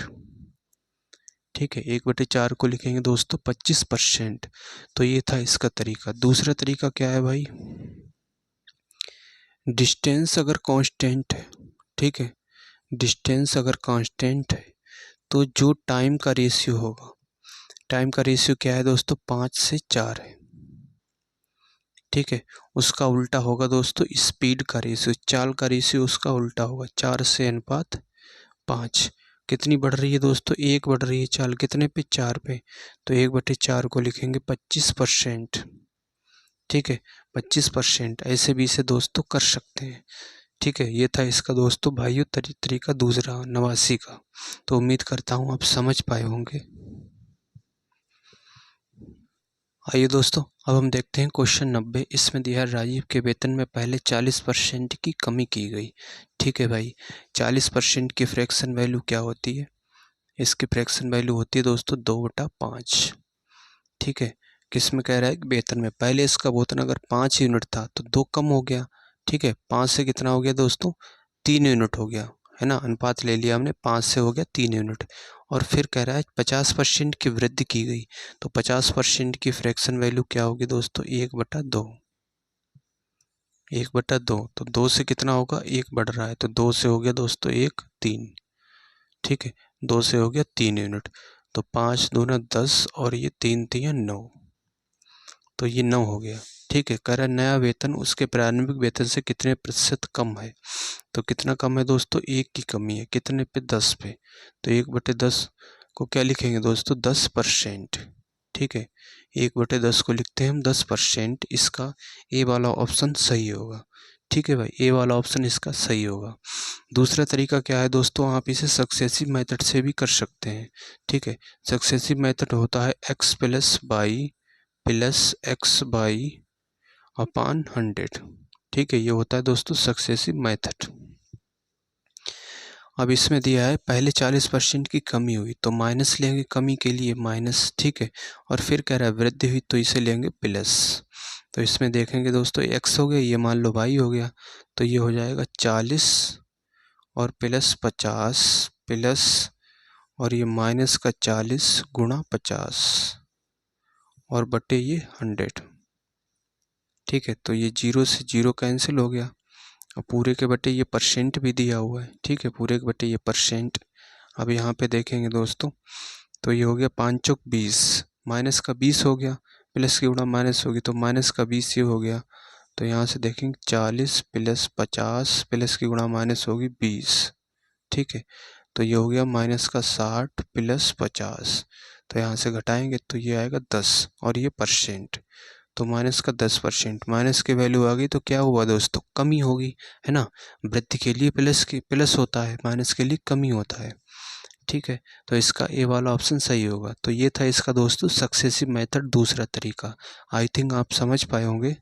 ठीक है, 1/4 को लिखेंगे दोस्तों 25%। तो ये था इसका तरीका। दूसरा तरीका क्या है भाई, डिस्टेंस अगर कांस्टेंट है, ठीक है, डिस्टेंस अगर कांस्टेंट है, तो जो टाइम का रेशियो होगा, टाइम का रेशियो क्या है दोस्तों, 5 से 4 है। ठीक है, उसका उल्टा होगा दोस्तों स्पीड का रेशियो, चाल का रेशियो उसका उल्टा होगा, 4 से अनुपात 5। कितनी बढ़ रही है दोस्तों, 1 बढ़ रही है चाल, कितने पे, 4 पे, तो 1/4 को लिखेंगे 25%। ठीक है, 25%, ऐसे भी इसे दोस्तों कर सकते हैं। ठीक है, ये था इसका दोस्तों भाइयों तरीका दूसरा 89 का। तो उम्मीद करता हूँ आप समझ पाए होंगे। आइए दोस्तों अब हम देखते हैं क्वेश्चन 90। इसमें दिया है, राजीव के वेतन में पहले 40% की कमी की गई। ठीक है भाई, 40% की फ्रैक्शन वैल्यू क्या होती है, इसकी फ्रैक्शन वैल्यू होती है दोस्तों 2/5। ठीक है, किस में कह रहा है, वेतन में, पहले इसका वेतन अगर 5 यूनिट था तो 2 कम हो गया। ठीक है, 5 से कितना हो गया दोस्तों, 3 यूनिट हो गया, है ना, अनुपात ले लिया हमने, 5 से हो गया 3 यूनिट। और फिर कह रहा है 50% की वृद्धि की गई, तो 50% की फ्रैक्शन वैल्यू क्या होगी दोस्तों, 1/2। 1/2, तो 2 से कितना होगा, 1 बढ़ रहा है, तो 2 से हो गया दोस्तों 1, 3। ठीक है, 2 से हो गया 3 यूनिट, तो 5 दूना 10 और ये 3 3 9, तो ये 9 हो गया। ठीक है, कह रहा है नया वेतन उसके प्रारंभिक वेतन से कितने प्रतिशत कम है। तो कितना कम है दोस्तों, 1 की कमी है, कितने पे, 10 पे, तो 1/10 को क्या लिखेंगे दोस्तों, 10%। ठीक है, 1/10 को लिखते हैं हम 10%, इसका ए वाला ऑप्शन सही होगा। ठीक है भाई, ए वाला ऑप्शन इसका सही होगा। दूसरा तरीका क्या है दोस्तों, आप इसे सक्सेसिव मेथड से भी कर सकते हैं। ठीक है, सक्सेसिव मेथड होता है x+y+x/100। ठीक है, ये होता है दोस्तों सक्सेसिव मेथड। अब इसमें दिया है पहले 40% की कमी हुई, तो माइनस लेंगे कमी के लिए माइनस। ठीक है, और फिर कह रहा है वृद्धि हुई, तो इसे लेंगे प्लस। तो इसमें देखेंगे दोस्तों x हो गया, ये मान लो y हो गया, तो ये हो जाएगा 40 और +50 प्लस और ये माइनस का 40 गुणा 50 और बटे ये 100। ठीक है, तो ये 0 से 0 कैंसिल हो गया और पूरे के बटे ये परसेंट भी दिया हुआ है। ठीक है, पूरे के बटे ये परसेंट। अब यहाँ पे देखेंगे दोस्तों, तो ये हो गया 5 चौक 20, माइनस का 20 हो गया, प्लस की गुणा माइनस होगी तो माइनस का 20 ये हो गया। तो यहाँ से देखेंगे 40 प्लस 50 प्लस की गुणा माइनस होगी 20। ठीक है, तो ये हो गया माइनस का 60 प्लस 50। तो यहाँ से घटाएंगे तो ये आएगा 10 और ये परसेंट। तो माइनस का 10%, माइनस की वैल्यू आ गई तो क्या हुआ दोस्तों, कमी होगी, है ना। वृद्धि के लिए प्लस होता है, माइनस के लिए कमी होता है। ठीक है, तो इसका ए वाला ऑप्शन सही होगा। तो ये था इसका दोस्तों सक्सेसिव मेथड, दूसरा तरीका। आई थिंक आप समझ पाए होंगे।